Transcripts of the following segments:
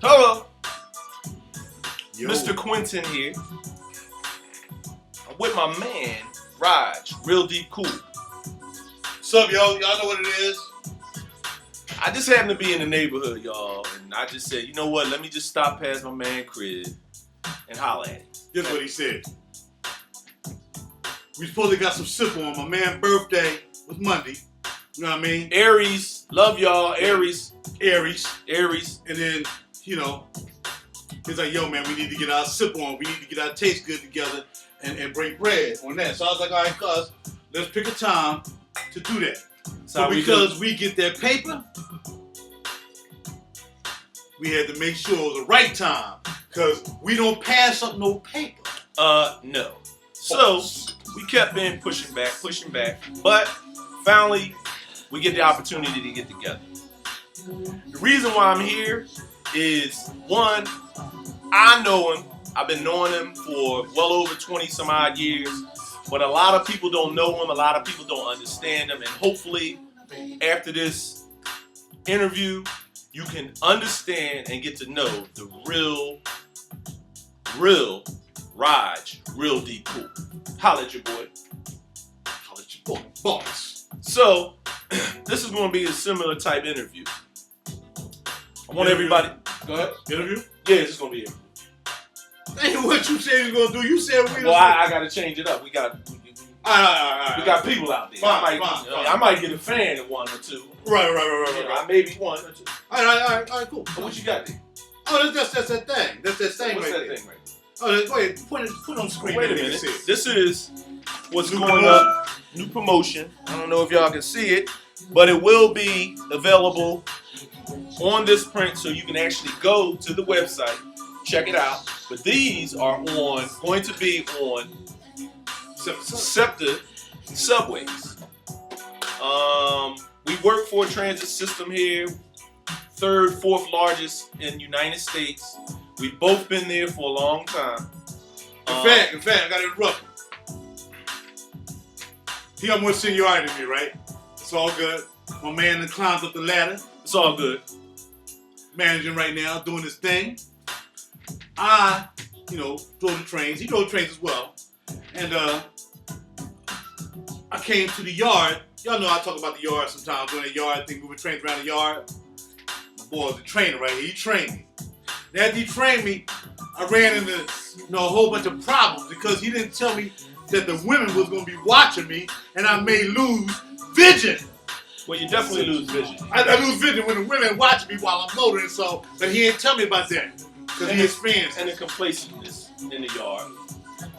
Hello. Yo. Mr. Quintin here. I'm with my man, Raj, Real Deep Cool. What's up, y'all? Y'all know what it is? I just happened to be in the neighborhood, y'all, and I just said, you know what, let me just stop past my man crib and holler at him. This is what he said. We supposed to got some sip on. My man's birthday was Monday. You know what I mean? Aries, love y'all, Aries. Aries. And then, you know, he's like, yo, man, we need to get our sip on. We need to get our taste good together and break bread on that. So I was like, all right, cuz, let's pick a time to do that. So because we get that paper, we had to make sure it was the right time. Because we don't pass up no paper. No. So, we kept in pushing back. But, finally, we get the opportunity to get together. The reason why I'm here is, one, I know him. I've been knowing him for well over 20 some odd years. But a lot of people don't know him. A lot of people don't understand him. And hopefully, after this interview, you can understand and get to know the real Raj, Real Deep Cool. Holla at your boy. Holla at your boy. Boss. So, this is going to be a similar type interview. I want everybody... Go ahead. Interview? Yeah, it's going to be it. Ain't what you said you was going to do. You said we... Well, I got to change it up. We got... All right. We got people out there. Fine. I might get a fan in one or two. Right. Maybe one or two. All right, cool. So what you got there? Oh, that's that thing. That's that thing What's right that there. thing right there? Oh, go ahead. Put it on the screen. Wait a minute. This is what's going up. New promotion. I don't know if y'all can see it, but it will be available on this print, so you can actually go to the website, check it out. But these are going to be on SEPTA subways. We work for a transit system here, third, fourth largest in the United States. We've both been there for a long time. In fact, I got to interrupt you. He got more seniority than me, right? It's all good. My man that climbs up the ladder. It's all good. Managing right now, doing his thing. I, drove the trains. He drove trains as well. And I came to the yard. Y'all know I talk about the yard sometimes, doing a yard thing, moving trains around the yard. My boy was a trainer right here. He trained me. And after he trained me, I ran into a whole bunch of problems because he didn't tell me that the women was going to be watching me and I may lose vision. Well, you definitely lose vision. I lose vision when the women watch me while I'm motoring, but he didn't tell me about that because he experienced. And the complacency in the yard.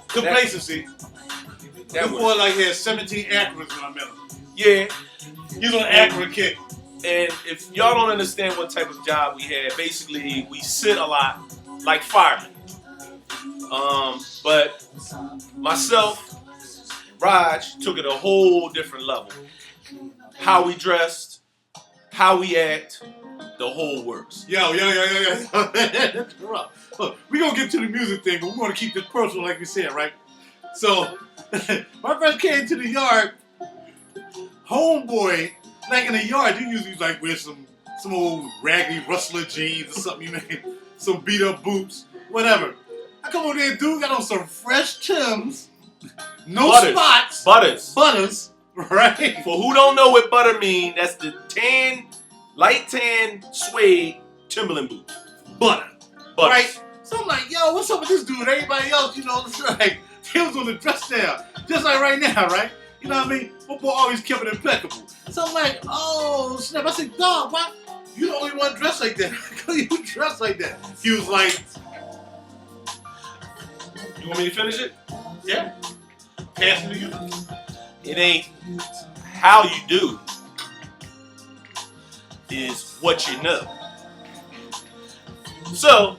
Complacency. That boy had 17 Acura's when I met him. Yeah. He's on an Acura kick. And if y'all don't understand what type of job we had, basically we sit a lot like firemen. But myself, Raj took it a whole different level. How we dressed, how we act, the whole works. Yo. We're going to get to the music thing, but we want to keep this personal like we said, right? So, my friend came to the yard, homeboy, like in the yard, you usually wear some old raggedy rustler jeans or something, some beat up boots, whatever. I come over there, dude got on some fresh Timbs, spots. Butters, right? For who don't know what butter mean, that's the light tan suede Timberland boots. Butter. Right? So I'm like, yo, what's up with this dude? Everybody else, it's like, he was on the dress down, just like right now, right? You know what I mean? My boy always kept it impeccable. So I'm like, oh, snap. I said, dog, why? You the only one dressed like that. How you dressed like that? He was like, you want me to finish it? Yeah. Pass it to you. It ain't how you do. Is what you know. So,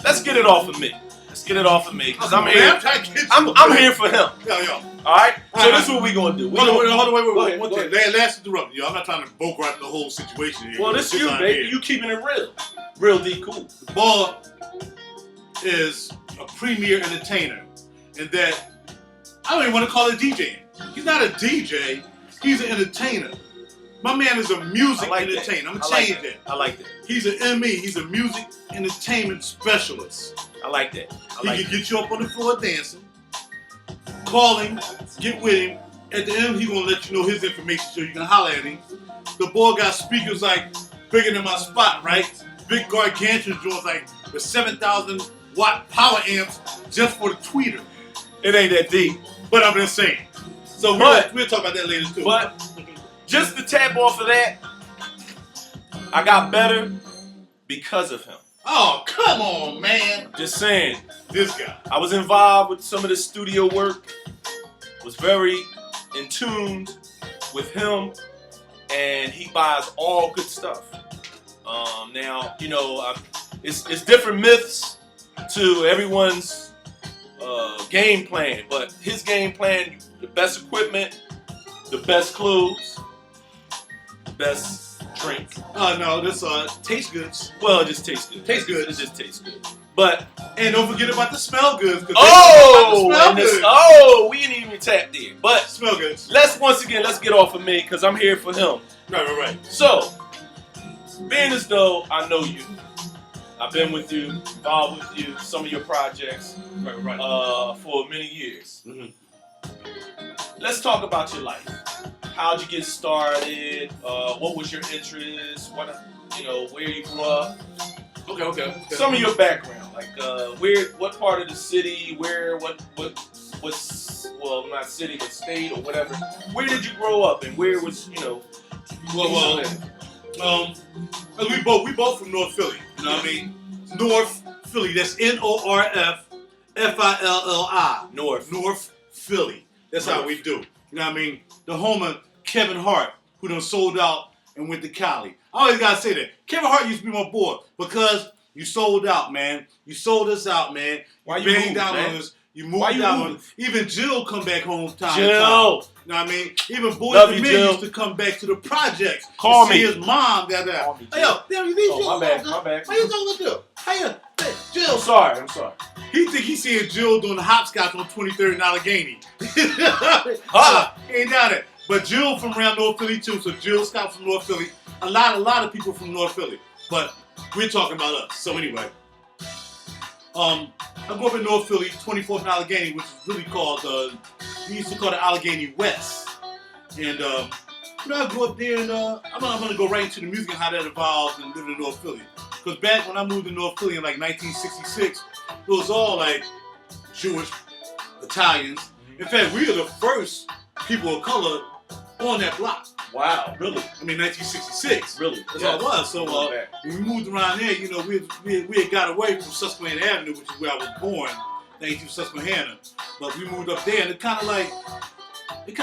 let's get it off of me. Because I'm here. I'm here for him. Yo. Alright? So this is what we're going to do. Hold on, wait. One thing. Last interruption, yo. I'm not trying to bogarts the whole situation here. Well, this is you, baby. You keeping it real. Real deep cool. The ball is a premier entertainer in that I don't even want to call it DJing. He's not a DJ. He's an entertainer. My man is a music like entertainer. I'm I gonna like change that. that. I like that. He's an ME. He's a music entertainment specialist. I like that. He can get you up on the floor dancing, call him, get with him. At the end, he's gonna let you know his information so you can holler at him. The boy got speakers like bigger than my spot, right? Big gargantuan joints like with 7,000 watt power amps just for the tweeter. It ain't that deep. But I'm just saying. So we'll talk about that later too. But just to tap off of that, I got better because of him. Oh, come on, man. Just saying. This guy. I was involved with some of the studio work. Was very in tune with him, and he buys all good stuff. Now, you know, it's different myths to everyone's game plan, but his game plan, the best equipment, the best clothes, the best drink. Oh, no, this tastes good. Well, it just tastes good. Tastes good. It just tastes good. But and don't forget about the smell goods. We didn't even tap there. But smell goods. Let's get off of me because I'm here for him. Right. So, being as though I know you, I've been with you, involved with you, some of your projects, for many years. Mm-hmm. Let's talk about your life. How'd you get started? What was your interest? Where you grew up? Okay. Some of your background, like what part of the city, not city, but state or whatever. Where did you grow up, and where was we both from North Philly. You know what I mean? North Philly. That's Norf Filli. North Philly. That's how we do. You know what I mean? The home of Kevin Hart, who done sold out and went to Cali. I always gotta say that. Kevin Hart used to be my boy because you sold out, man. You sold us out, man. Why you banged moved, down man? on us. You moved down on us. Even Jill come back home time to time. You Jill. know what I mean? Even Boys Love and you, Men Jill. used to come back to the projects. Call to me. See his mom down there. Call me, Hey, yo, damn, you need my bad. How you talking about Jill? Hey, Jill. I'm sorry. He think he seeing Jill doing the hopscotch on 23rd and Allegheny. He ain't down there. But Jill from around North Philly too. So Jill Scott from North Philly. A lot of people from North Philly. But we're talking about us. So anyway, I grew up in North Philly, 24th and Allegheny, which is really called we used to call it Allegheny West. And I grew up there, and I'm going to go right into the music and how that evolved and living in North Philly. Because back when I moved to North Philly in like 1966, it was all like Jewish, Italians. In fact, we were the first people of color on that block. Wow, really? I mean, 1966. Really? That's all it was. So when we moved around there, you know, we had got away from Susquehanna Avenue, which is where I was born, 92 Susquehanna. But we moved up there, and it kind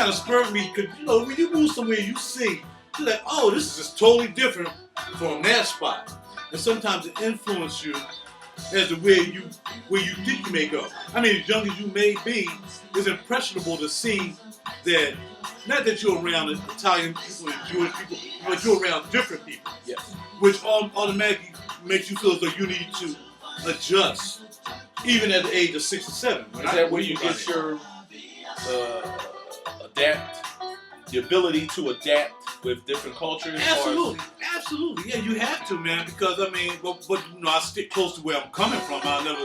of spurred me, because, you know, when you move somewhere, you see, you're like, oh, this is just totally different from that spot. And sometimes it influences you as to where you think you may go. I mean, as young as you may be, it's impressionable to see that, not that you're around Italian people and Jewish people, but you're around different people. Yes. Which automatically makes you feel as though you need to adjust, even at the age of 6 or 7. Is that where you get your the ability to adapt with different cultures? Absolutely. Yeah, you have to, man, because I mean, but I stick close to where I'm coming from. I'll never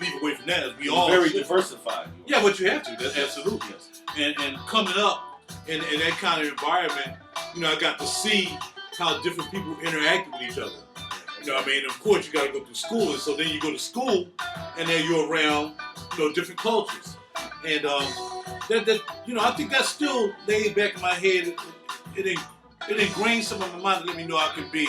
leave away from that. As we all very diversified. Yeah, but you have to. That's absolutely. Yes. And coming up in that kind of environment, you know, I got to see how different people interact with each other. You know what I mean? And of course, you got to go through school, and so then you go to school, and then you're around, you know, different cultures. And that you know, I think that's still laid back in my head. It ingrained some of my mind to let me know I could be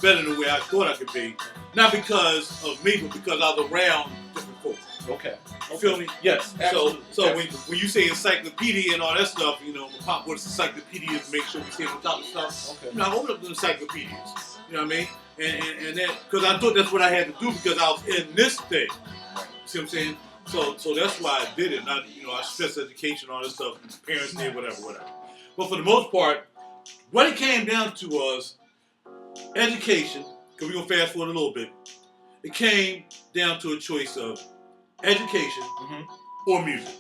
better than the way I thought I could be. Not because of me, but because I was around different folks. Okay. You feel me? Yes. Absolutely. So when you say encyclopedia and all that stuff, you know, Pop wants encyclopedias to make sure we stay on top of stuff. Okay. You know, I opened up the encyclopedias. You know what I mean? And that, because I thought that's what I had to do because I was in this thing. See what I'm saying? So that's why I did it. Not, you know, I stress education, all this stuff. Parents did whatever. But for the most part, what it came down to was education. Because we're gonna fast forward a little bit. It came down to a choice of education or music.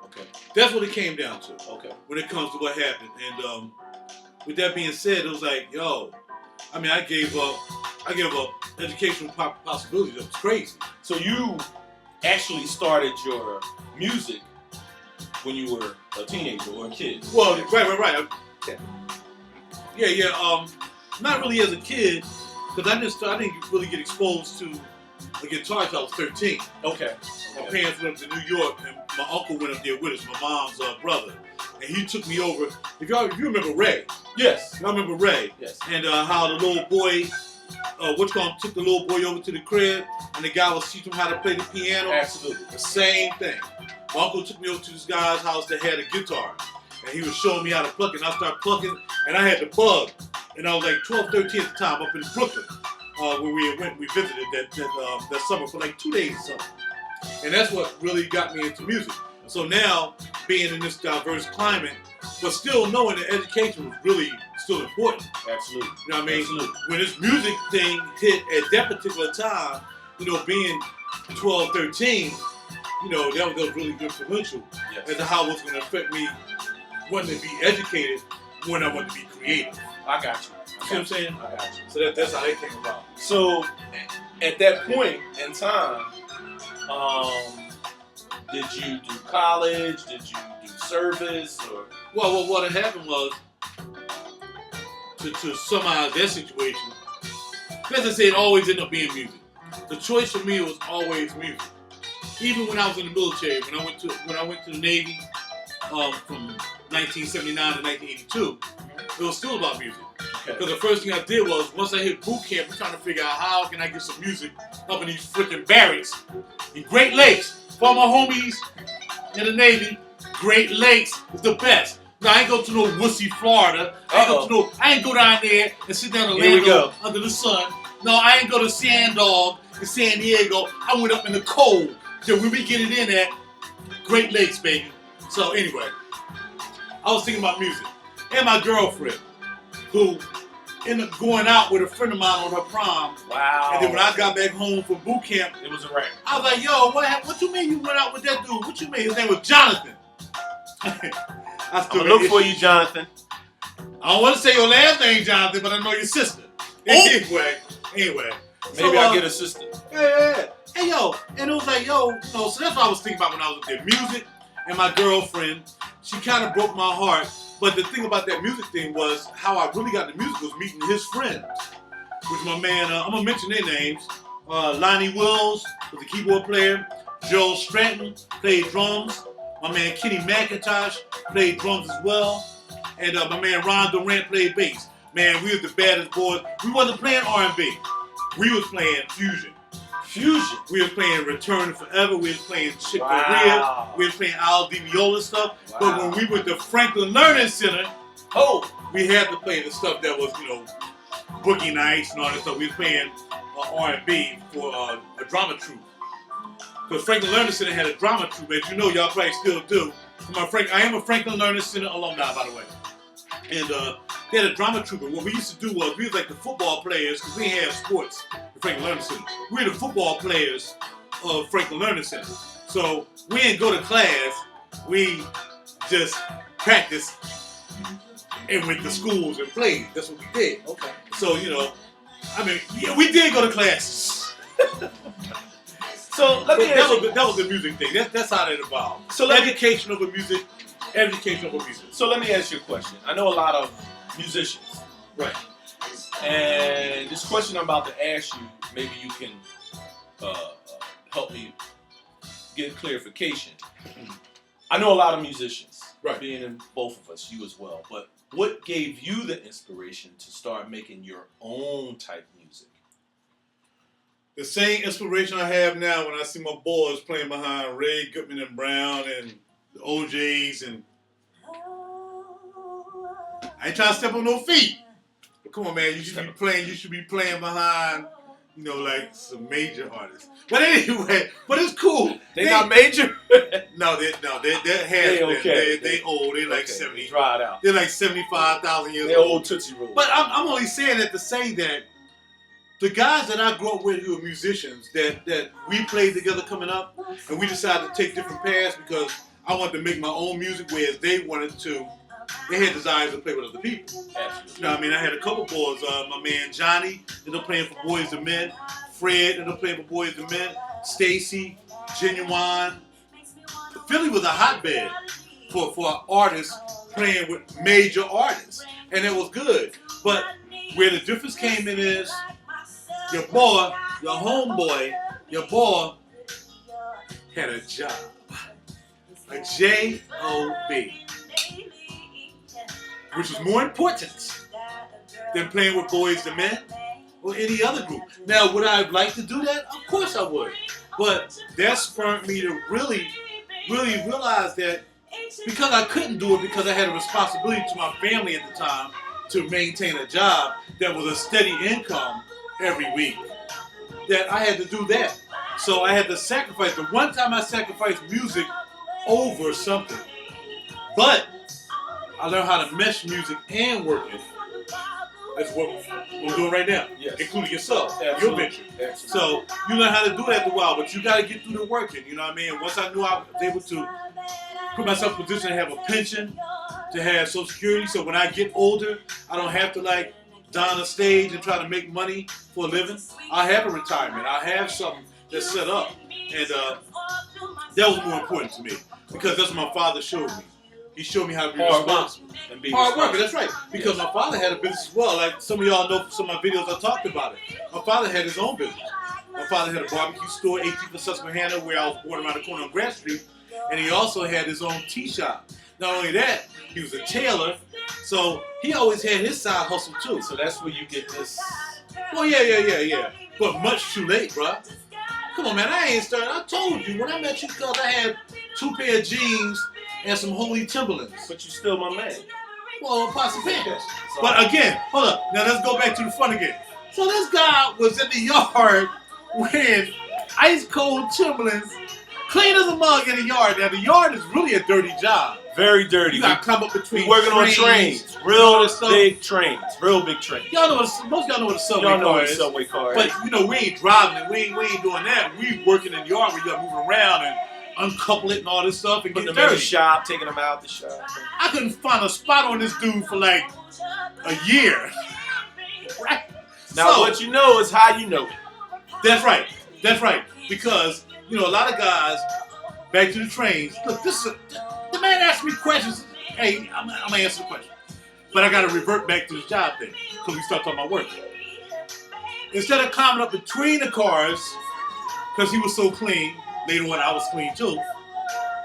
Okay, that's what it came down to. Okay, when it comes to what happened, and with that being said, it was like, yo, I mean, I gave up educational possibilities. It was crazy. So you actually started your music when you were a teenager or a kid? Well, right. Yeah. Not really as a kid, because I didn't really get exposed to the guitar until I was 13. Okay. My parents went up to New York, and my uncle went up there with us, my mom's brother, and he took me over. If you remember Ray? Yes. Y'all remember Ray? Yes. And how the little boy, took the little boy over to the crib, and the guy was teaching him how to play the piano. Absolutely. The same thing. My uncle took me over to this guy's house that had a guitar, and he was showing me how to pluck it, and I started plucking, and I had the bug, and I was like 12, 13 at the time, up in Brooklyn, where we visited that summer for like 2 days or something. And that's what really got me into music. So now, being in this diverse climate, but still knowing that education was really still important. Absolutely. You know what I mean? Absolutely. When this music thing hit at that particular time, being 12, 13, that was really influential as to how it was going to affect me wanting to be educated when I wanted to be creative. I got you. See what I'm saying? I got you. So that's how that came about. So, at that point in time, did you do college? Did you do service? Or Well, what had happened was, to summarize that situation, as I said, it always ended up being music. The choice for me was always music. Even when I was in the military, when I went to the Navy, from 1979 to 1982, it was still about music. Because the first thing I did was, once I hit boot camp, I'm trying to figure out how can I get some music up in these freaking barracks in Great Lakes. For all my homies in the Navy, Great Lakes is the best. Now, I ain't go to no wussy Florida. I ain't go down there and sit down in Orlando under the sun. No, I ain't go to Sand Dog in San Diego. I went up in the cold. So when we get it in at Great Lakes, baby. So anyway, I was thinking about music. And my girlfriend, who ended up going out with a friend of mine on her prom. Wow. And then when I got back home from boot camp, it was a wrap. I was like, yo, what you mean you went out with that dude? What you mean? His name was Jonathan. I'm gonna look for you, Jonathan. I don't want to say your last name, Jonathan, but I know your sister. Anyway. Maybe I'll get a sister. Yeah. Hey, yo. And it was like, so that's what I was thinking about when I was up there. Music and my girlfriend, she kind of broke my heart. But the thing about that music thing was how I really got into music was meeting his friends. Which my man, I'm going to mention their names. Lonnie Wills was the keyboard player. Joe Stratton played drums. My man Kenny McIntosh played drums as well. And my man Ron Durant played bass. Man, we was the baddest boys. We wasn't playing R&B. We was playing fusion. We was playing Return Forever. We was playing Chick Corea. We was playing Al Di Meola stuff. Wow. But when we went to Franklin Learning Center, we had to play the stuff that was, Boogie Nights and all that stuff. We was playing R&B for a drama troupe. Because Franklin Learning Center had a drama troupe, as you know, y'all probably still do. I am a Franklin Learning Center alumni, by the way. And they had a drama troupe. And what we used to do was, we was like the football players, because we didn't have sports at Franklin Learning Center. We were the football players of Franklin Learning Center. So we didn't go to class. We just practiced and went to schools and played. That's what we did. Okay. So, we did go to classes. So let me that was the music thing. That's how that evolved. So education over music. So let me ask you a question. I know a lot of musicians. Right. And this question I'm about to ask you, maybe you can help me get clarification. I know a lot of musicians. Right. Being in both of us, you as well. But what gave you the inspiration to start making your own type music? The same inspiration I have now when I see my boys playing behind Ray Goodman and Brown and the OJs and I ain't trying to step on no feet. But come on, man, you should be playing behind, like some major artists. But anyway, it's cool. They not major? No, they're okay. They old. They're like 70. Dried out. They're like 75,000 years old. They're old Tootsie Roll. But I'm only saying that to say that the guys that I grew up with who are musicians, that we played together coming up, and we decided to take different paths because I wanted to make my own music, whereas they wanted to they had desires to play with other people. Absolutely. You know what I mean? I had a couple boys. My man Johnny ended up playing for Boys and Men. Fred ended up playing for Boys and Men. Stacy, Genuine. Philly was a hotbed for artists playing with major artists. And it was good. But where the difference came in is your boy, your homeboy, your boy had a job. A J-O-B. Which was more important than playing with Boys and Men or any other group. Now, would I like to do that? Of course I would. But that spurred me to really realize that because I couldn't do it because I had a responsibility to my family at the time to maintain a job that was a steady income every week, that I had to do that. So I had to sacrifice. The one time I sacrificed music over something. But I learned how to mesh music and working. That's what we're doing right now, yes. Including yourself, Absolutely. your venture. Absolutely. So you learn how to do that after a while, but you got to get through the working. You know what I mean? Once I knew I was able to put myself in a position to have a pension, to have Social Security, so when I get older, I don't have to like don a stage and try to make money for a living. I have a retirement. I have something that's set up, and that was more important to me because that's what my father showed me. He showed me how to be responsible. And be Hard worker, that's right. Because my father had a business as well. Like some of y'all know from some of my videos I talked about it. My father had his own business. My father had a barbecue store, 18th and Susquehanna, where I was born around the corner on Grass Street. And he also had his own tea shop. Not only that, he was a tailor. So he always had his side hustle too. So that's where you get this. Well, yeah. But much too late, bruh. Come on, man. I ain't started. I told you when I met you, cuz I had 2 pair of jeans and some holy Timberlands. But you still my man. Well, possibly. But again, hold up. Now let's go back to the front again. So this guy was in the yard wearing ice cold Timberlands, clean as a mug in the yard. Now the yard is really a dirty job. Very dirty. You gotta come up between working on trains. Real big trains. Real big trains. Y'all know most of y'all know what a subway Y'all know car what a is. subway car is. But you know, we ain't driving it. We ain't doing that. We working in the yard where you gotta move around and uncouple it and all this stuff and Putting get them in the dirty. shop, taking them out the shop. I couldn't find a spot on this dude for like a year. Right? Now So, what you know is how you know it. That's right. That's right. Because, you know, a lot of guys, back to the trains, look, the man asked me questions. Hey, I'm going to answer the question. But I got to revert back to the job thing because we start talking about work. Instead of climbing up between the cars, because he was so clean, later on I was clean too,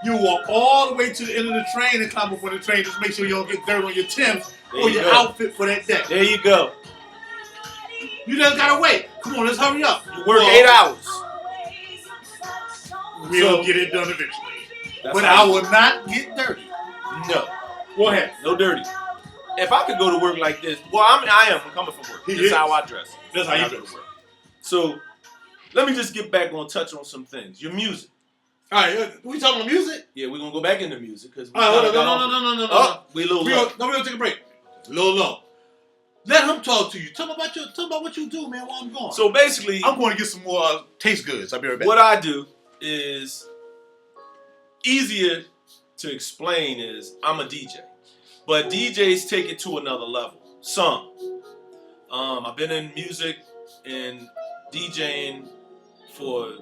you walk all the way to the end of the train and climb up on the train just make sure you don't get dirt on your Timbs or your outfit for that day. There you go. You just got to wait. Come on, let's hurry up. You work 8 hours. We'll get it done eventually. That's But how I will not get dirty. No. Go ahead. No dirty. If I could go to work like this, well, I am coming from work. This is how I dress. That's how you go dress. to work. So, let me just get back on touch on some things. Your music. All right, we talking about music? Yeah, we're gonna go back into music because All right, no. Oh, we a little low. We're gonna take a break. A little low. Let him talk to you. Tell me about what you do, man. While I'm gone. So basically, I'm going to get some more taste goods. I'll be right back. what I do is easier to explain. Is I'm a DJ, but DJs take it to another level. Some. I've been in music and DJing for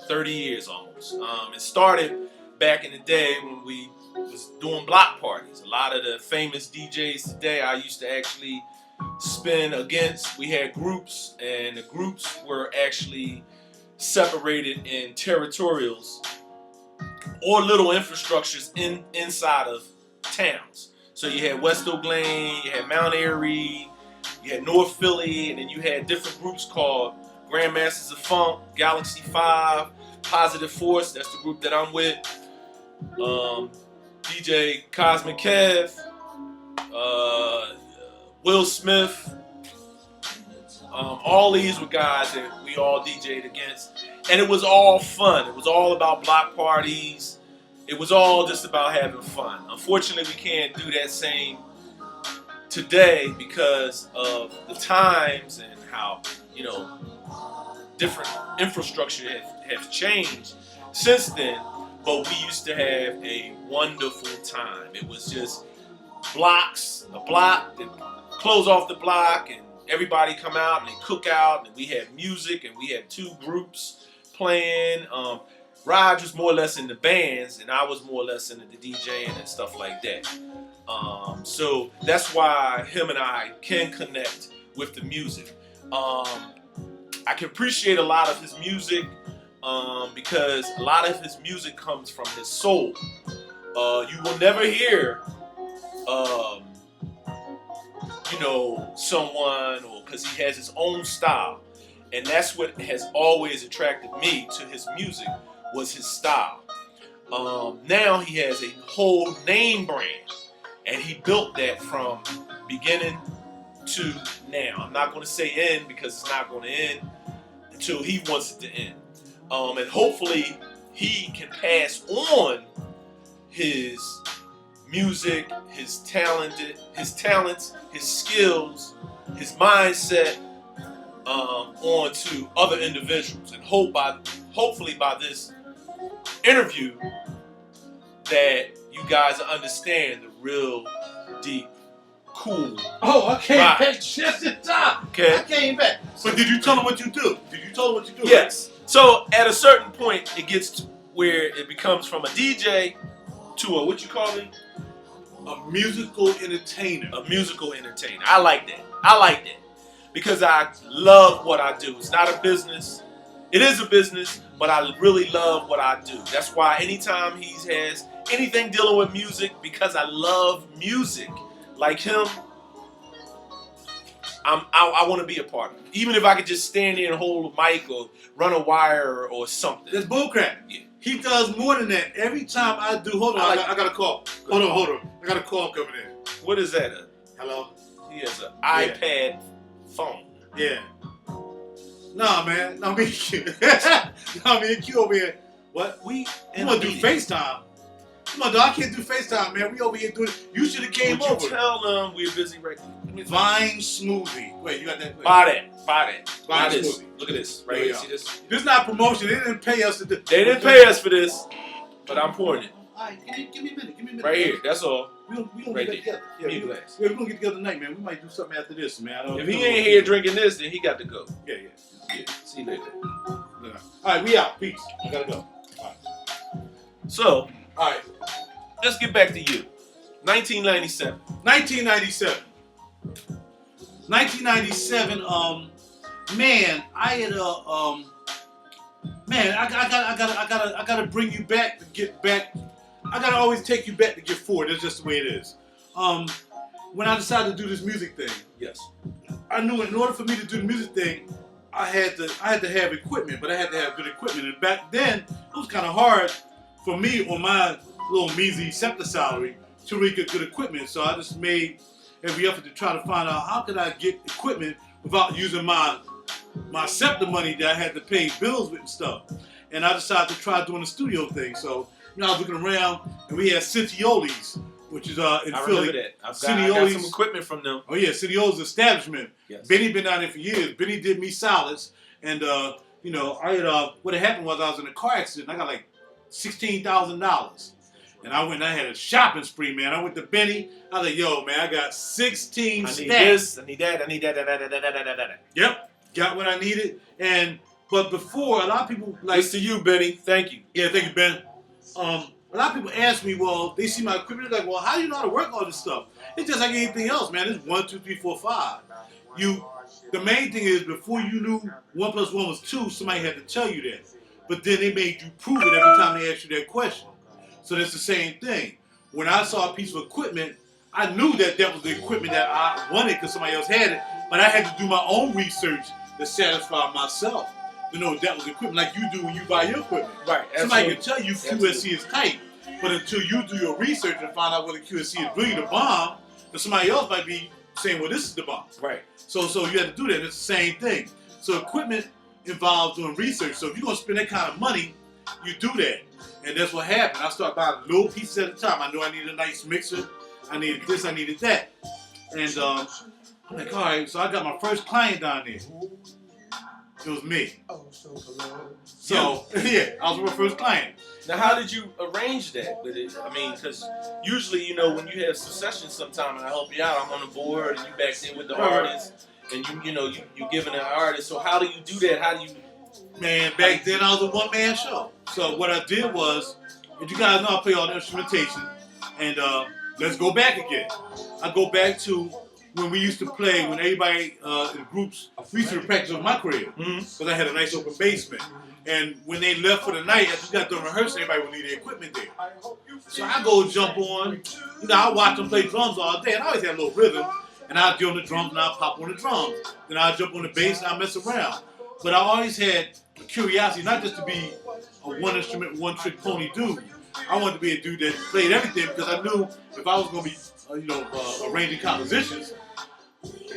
30 years almost. It started back in the day when we was doing block parties. A lot of the famous DJs today I used to actually spin against. We had groups, and the groups were actually separated in territorials or little infrastructures inside of towns. So you had West Oak Lane, you had Mount Airy, you had North Philly, and then you had different groups called Grandmasters of Funk, Galaxy 5, Positive Force, that's the group that I'm with. DJ Cosmic Kev, Will Smith. All these were guys that we all DJ'd against. And it was all fun. It was all about block parties. It was all just about having fun. Unfortunately, we can't do that same today because of the times and how, different infrastructure has changed since then. But we used to have a wonderful time. It was just blocks, a block, then close off the block, and everybody come out and they cook out, and we had music, and we had 2 groups playing. Raj was more or less in the bands, and I was more or less into the DJing and stuff like that. So that's why him and I can connect with the music. I can appreciate a lot of his music because a lot of his music comes from his soul. You will never hear, someone, or because he has his own style, and that's what has always attracted me to his music, was his style. Now he has a whole name brand, and he built that from beginning to now. I'm not going to say end because it's not going to end until he wants it to end. And hopefully he can pass on his music, his talents, his skills, his mindset on to other individuals. And hopefully by this interview that you guys understand the real deep Kool. Oh, I came Right. back just in time. Okay. I came back. But did you tell him what you do? Yes. So at a certain point, it gets to where it becomes from a DJ to a, what you call it? A musical entertainer. A musical entertainer. I like that. Because I love what I do. It's not a business. It is a business, but I really love what I do. That's why anytime he has anything dealing with music, because I love music, like him, I want to be a part of it. Even if I could just stand there and hold a mic or run a wire or something. That's bullcrap. Yeah. He does more than that. Every time I do, hold on, I got a call. Hold on. I got a call coming in. What is that? Hello? He has an iPad phone. Yeah. Nah, man. No, me and Q. Me and Q over here. What? We want to do FaceTime. Come on, dog. I can't do FaceTime, man. We over here doing it. You should have came Would over. you tell them we're busy right now? Vine smoothie. Wait, you got that? Wait. Buy that. Buy Vine this. smoothie. Look at this. Right There here. we See go. this? This is not promotion. They didn't pay us to do. They didn't pay us for this, but I'm pouring it. All right, give me a minute. Right here. That's all. We don't Right get together. there. Yeah, Give me we're a glass. going to get together tonight, man. We might do something after this, man. If he ain't here drinking this, then he got to go. Yeah. Yeah. See you later. All right, we out. Peace. I gotta go. All right. So, All right. let's get back to you. 1997. 1997. 1997. Man, I had man, I gotta bring you back to get back. I gotta always take you back to get forward. That's just the way it is. When I decided to do this music thing, Yes. I knew in order for me to do the music thing, I had to have equipment, but I had to have good equipment. And back then, it was kind of hard for me on my little measly SEPTA salary to really get good equipment. So I just made every effort to try to find out how could I get equipment without using my SEPTA money that I had to pay bills with and stuff. And I decided to try doing the studio thing. So, I was looking around and we had Cintioli's, which is in I Philly. remember that. I got some equipment from them. Oh yeah, Cintioli's establishment. Yes. Benny been down there for years. Benny did me solids. And, I had, what had happened was I was in a car accident. I got like $16,000. And I went and I had a shopping spree, man. I went to Benny. I was like, yo, man, I got 16 I stacks. need this, I need that. Yep, got what I needed. But before, a lot of people like... It's to you, Benny. Thank you. Yeah, thank you, Ben. A lot of people ask me, well, they see my equipment, they're like, well, how do you know how to work all this stuff? It's just like anything else, man. It's 1, 2, 3, 4, 5. The main thing is, before you knew 1 + 1 was 2, somebody had to tell you that. But then they made you prove it every time they asked you that question. So that's the same thing. When I saw a piece of equipment, I knew that was the equipment that I wanted because somebody else had it. But I had to do my own research to satisfy myself. To know that was equipment like you do when you buy your equipment. Right. Somebody can tell you QSC is tight, but until you do your research and find out whether QSC is really the bomb, then somebody else might be saying, well, this is the bomb. Right. So you have to do that. It's the same thing. So equipment involves doing research. So if you're going to spend that kind of money, you do that. And that's what happened. I started buying little pieces at a time. I knew I needed a nice mixer. I needed this, I needed that. And I'm like, all right, so I got my first client down there. it was me. So, yeah, I was my first client. Now, how did you arrange that? I mean, because usually, you know, when you have some sessions sometime and I help you out, I'm on the board and you back there with the artist and you giving an artist. So how do you do that? How do you... Man, back then I was a one-man show. So what I did was, if you guys know I play all the instrumentation, and let's go back again. I go back to when we used to play, when everybody in groups, we used to practice on my crib. Because I had a nice open basement. And when they left for the night, I just got done rehearsing, everybody would leave their equipment there. So I go jump on, you know, I watch them play drums all day, and I always had a little rhythm. And I'd get on the drums and I'd pop on the drums. Then I'd jump on the bass and I'd mess around. But I always had a curiosity, not just to be a one-instrument, one-trick pony dude. I wanted to be a dude that played everything because I knew if I was going to be, arranging compositions,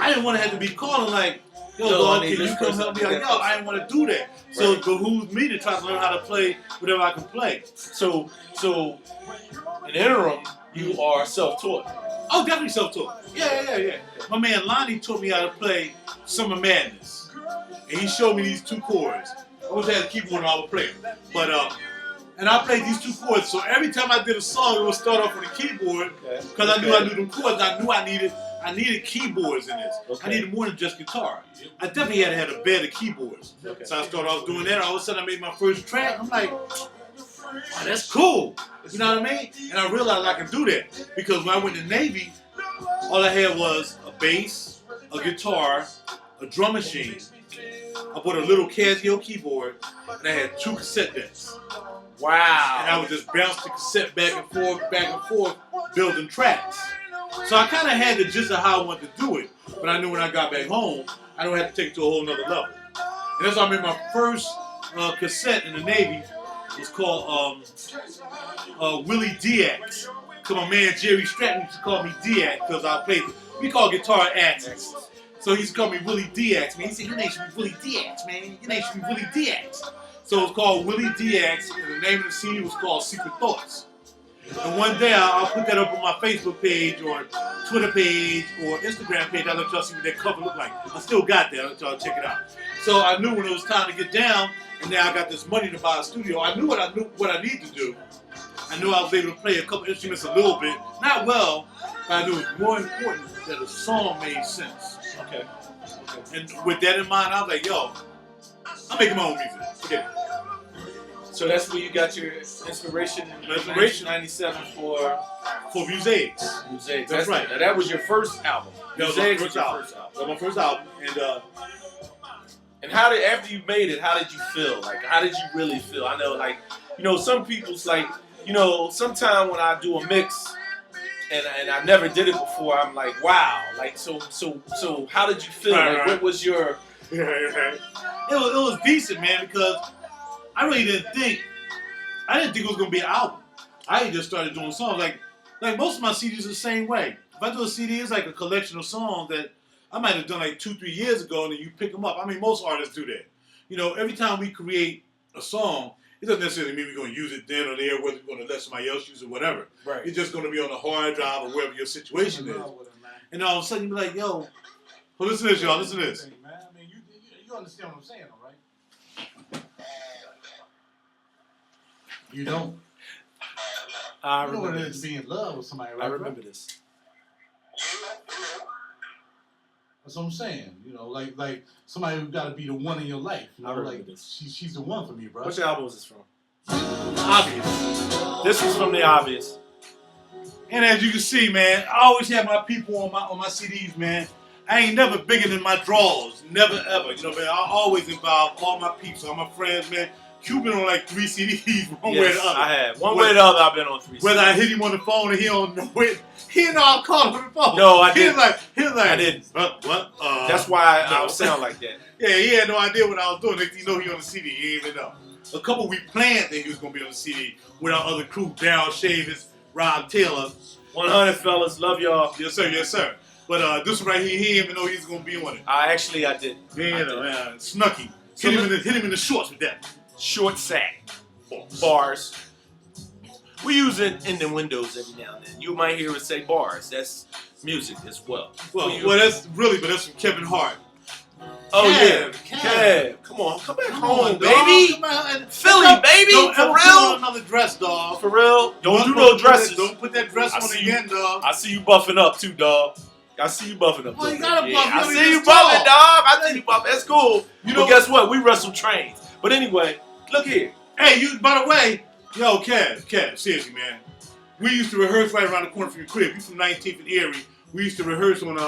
I didn't want to have to be calling like, yo, dog, can you come help me out? Yo, I didn't want to do that. So it behooves me to try to learn how to play whatever I can play. So in the interim, you are self-taught. Oh, definitely self-taught. Yeah. My man Lonnie taught me how to play Summer Madness. And he showed me these two chords. I wish I had a keyboard and I would play them. But, and I played these two chords. So every time I did a song, it would start off on the keyboard. Because I knew them chords. I knew I needed keyboards in this. I needed more than just guitar. I definitely had to have a bed of keyboards. So I started off doing that. All of a sudden I made my first track. I'm like, wow, that's cool. You know what I mean? And I realized I could do that. Because when I went to the Navy, all I had was a bass, a guitar, a drum machine. I bought a little Casio keyboard, and I had 2 cassette decks. Wow. And I would just bounce the cassette back and forth, building tracks. So I kind of had the gist of how I wanted to do it. But I knew when I got back home, I don't have to take it to a whole nother level. And that's why I made my first cassette in the Navy. It was called Willie D-Ax. Because my man Jerry Stratton used to call me D-Ax because I played, we call guitar axes. So he used to call me Willie D-Ax, man. He said, your name should be Willie D-Ax, man. Your name should be Willie D-Ax. So it was called Willie D-Ax, and the name of the CD was called Secret Thoughts. And one day I'll put that up on my Facebook page or Twitter page or Instagram page. I'll let y'all see what that cover looked like. I still got that. I'll let y'all check it out. So I knew when it was time to get down, and now I got this money to buy a studio. I knew what I needed to do. I knew I was able to play a couple instruments a little bit. Not well, but I knew it was more important that a song made sense. Okay. And with that in mind, I was like, yo, I'm making my own music. Forget it. So that's where you got your inspiration in 1997 for Muzaics. Muzaics. That's right. Now that was your first album. That was my first album. That was my first album. And how did, after you made it, how did you feel? Like, how did you really feel? I know, like, you know, some people's like, you know, sometime when I do a mix and I never did it before, I'm like, wow. Like, so how did you feel? Like, what was your... It was decent, man, because I really didn't think it was going to be an album. I just started doing songs. Like most of my CDs are the same way. If I do a CD, it's like a collection of songs that I might have done like 2-3 years ago, and then you pick them up. I mean, most artists do that. You know, every time we create a song, it doesn't necessarily mean we're going to use it then or there, whether we're going to let somebody else use it, whatever. Right. It's just going to be on the hard drive or wherever your situation is. And all of a sudden, you be like, yo, well, listen to this, y'all. Listen to this. Man, I mean, you understand what I'm saying, all right? You don't. I You know what remember it is this. to be in love with somebody, right? I remember this. That's what I'm saying. You know, like somebody who got to be the one in your life. You know, I remember like this. she's the one for me, bro. Which album was this from? Obvious. This was from The Obvious. And as you can see, man, I always have my people on my CDs, man. I ain't never bigger than my draws. Never, ever. You know, man, I always involve all my peeps, all my friends, man. Q been on like 3 CDs, one way or the other. I have. One way or the other, I've been on 3 CDs. Whether I hit him on the phone or he don't know it, he didn't know I called him on the phone. No, I didn't. He was like, I didn't. What? That's why I sound like that. Yeah, he had no idea what I was doing. Next thing you know, he on the CD. He didn't even know. A couple we planned that he was going to be on the CD with our other crew, Darryl, Chavis, Rob Taylor. 100 fellas, love y'all. Yes, sir. Yes, sir. But this one right here, he didn't even know he was going to be on it. I did. Man, Snucky. Hit him in the shorts with that. Short sack. Bars. We use it in the windows every now and then. You might hear us say bars. That's music as well. Well, that's from Kevin Hart. Oh yeah, Kev. Come on, come back home, baby. Philly, baby. Don't For ever put real. on another dress, dog. For real. Don't do no dresses. Don't put that dress on again, dog. I see you buffing up too, dog. I see you buffing up. Well, you gotta buff. I see you buffing, dog. I see you buffing. That's cool. You know, but guess what? We wrestle trains. But anyway, look here. Hey, you. By the way, yo, Kev, seriously, man. We used to rehearse right around the corner from your crib. You from 19th and Erie. We used to rehearse on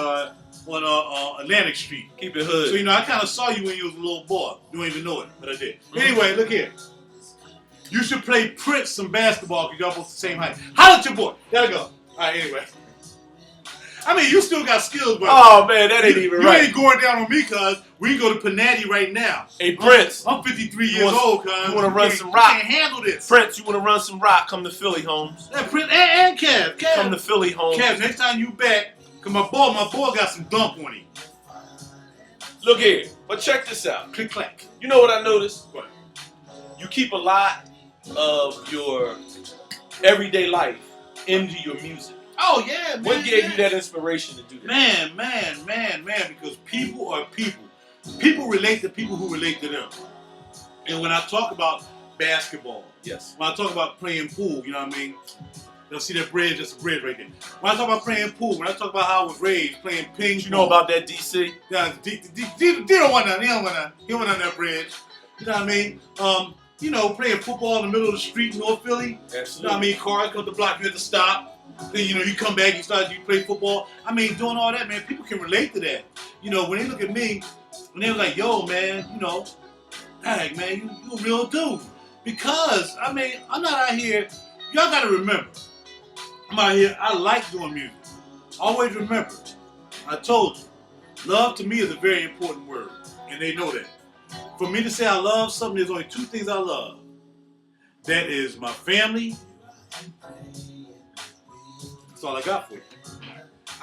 Atlantic Street. Keep it hood. So, you know, I kind of saw you when you was a little boy. You don't even know it, but I did. Anyway, look here. You should play Prince some basketball because y'all both the same height. Holla at your boy. Gotta go. All right, anyway. I mean, you still got skills, but oh man, that ain't even right. You ain't going down on me, cuz we go to Panatti right now. Hey Prince, I'm 53 years old, cuz. You want to run some rock? You can't handle this. Prince, you want to run some rock? Come to Philly, Holmes. Yeah, Prince and Kev. Come to Philly, Holmes. Kev, next time you back, cause my boy got some dump on him. Look here, but check this out. Click clack. You know what I noticed? What? You keep a lot of your everyday life into your music. Oh yeah, man. What gave you that inspiration to do that? Man, because people are people. People relate to people who relate to them. And when I talk about basketball, yes. When I talk about playing pool, you know what I mean? You'll see that bridge, that's a bridge right there. When I talk about playing pool, when I talk about how I was raised, playing ping pong. You know about that DC? Yeah, D don't want none. He don't want on that bridge. You know what I mean? You know, playing football in the middle of the street in North Philly. Absolutely. You know what I mean? Cars come to block you at the stop. Then, you know, you come back, you play football. I mean, doing all that, man, people can relate to that. You know, when they look at me, when they were like, yo, man, you know, dang, man, you a real dude. Because, I mean, I'm not out here, y'all got to remember, I'm out here, I like doing music. Always remember, I told you, love to me is a very important word, and they know that. For me to say I love something, there's only two things I love. That is my family. That's all I got for you.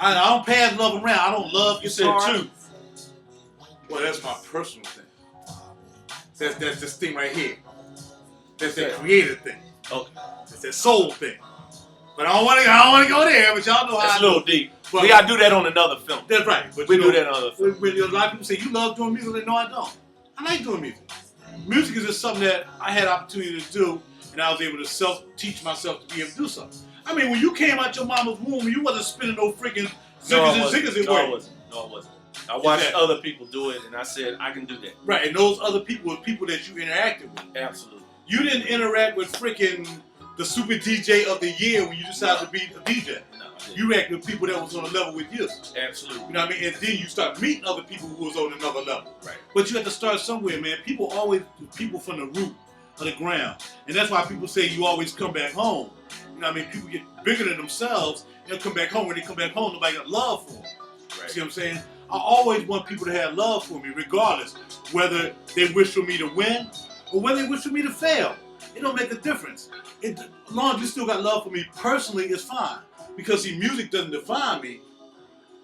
I don't pass love around. I don't love guitar. You said two. Well, that's my personal thing. That's this thing right here. That's that creative thing. Okay. That's that soul thing. But I don't want to go there. But y'all know how. That's a little deep. But we gotta do that on another film. That's right. But we do that on another film. When a lot of people say you love doing music, they know I don't. I like doing music. Music is just something that I had opportunity to do, and I was able to self-teach myself to be able to do something. I mean, when you came out your mama's womb, you wasn't spinning no freaking ziggers and ziggers in work. No, I wasn't. I watched other people do it, and I said, I can do that. Right, and those other people were people that you interacted with. Absolutely. You didn't interact with freaking the super DJ of the year when you decided to be a DJ. No, I didn't. You interacted with people that was on a level with you. Absolutely. You know what I mean? And then you start meeting other people who was on another level. Right. But you have to start somewhere, man. People always people from the root of the ground. And that's why people say you always come back home. You know what I mean? People get bigger than themselves and come back home. When they come back home, nobody got love for them. Right. See what I'm saying? I always want people to have love for me, regardless whether they wish for me to win or whether they wish for me to fail. It don't make a difference. As long as you still got love for me personally, it's fine. Because see, music doesn't define me.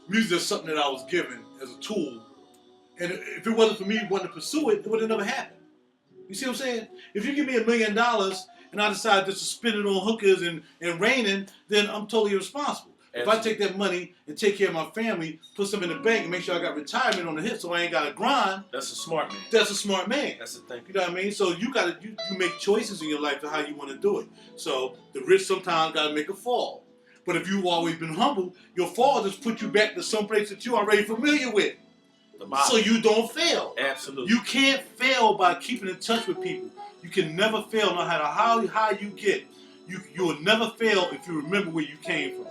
Music is something that I was given as a tool. And if it wasn't for me wanting to pursue it, it would have never happened. You see what I'm saying? If you give me $1 million and I decide just to spend it on hookers and raining, then I'm totally irresponsible. If I take that money and take care of my family, put some in the bank and make sure I got retirement on the hit so I ain't got to grind. That's a smart man. That's a smart man. That's the thing. You know what I mean? So you make choices in your life to how you want to do it. So the rich sometimes got to make a fall. But if you've always been humble, your fall just put you back to some place that you're already familiar with. So you don't fail. Absolutely. You can't fail by keeping in touch with people. You can never fail no matter how high you get. You will never fail if you remember where you came from.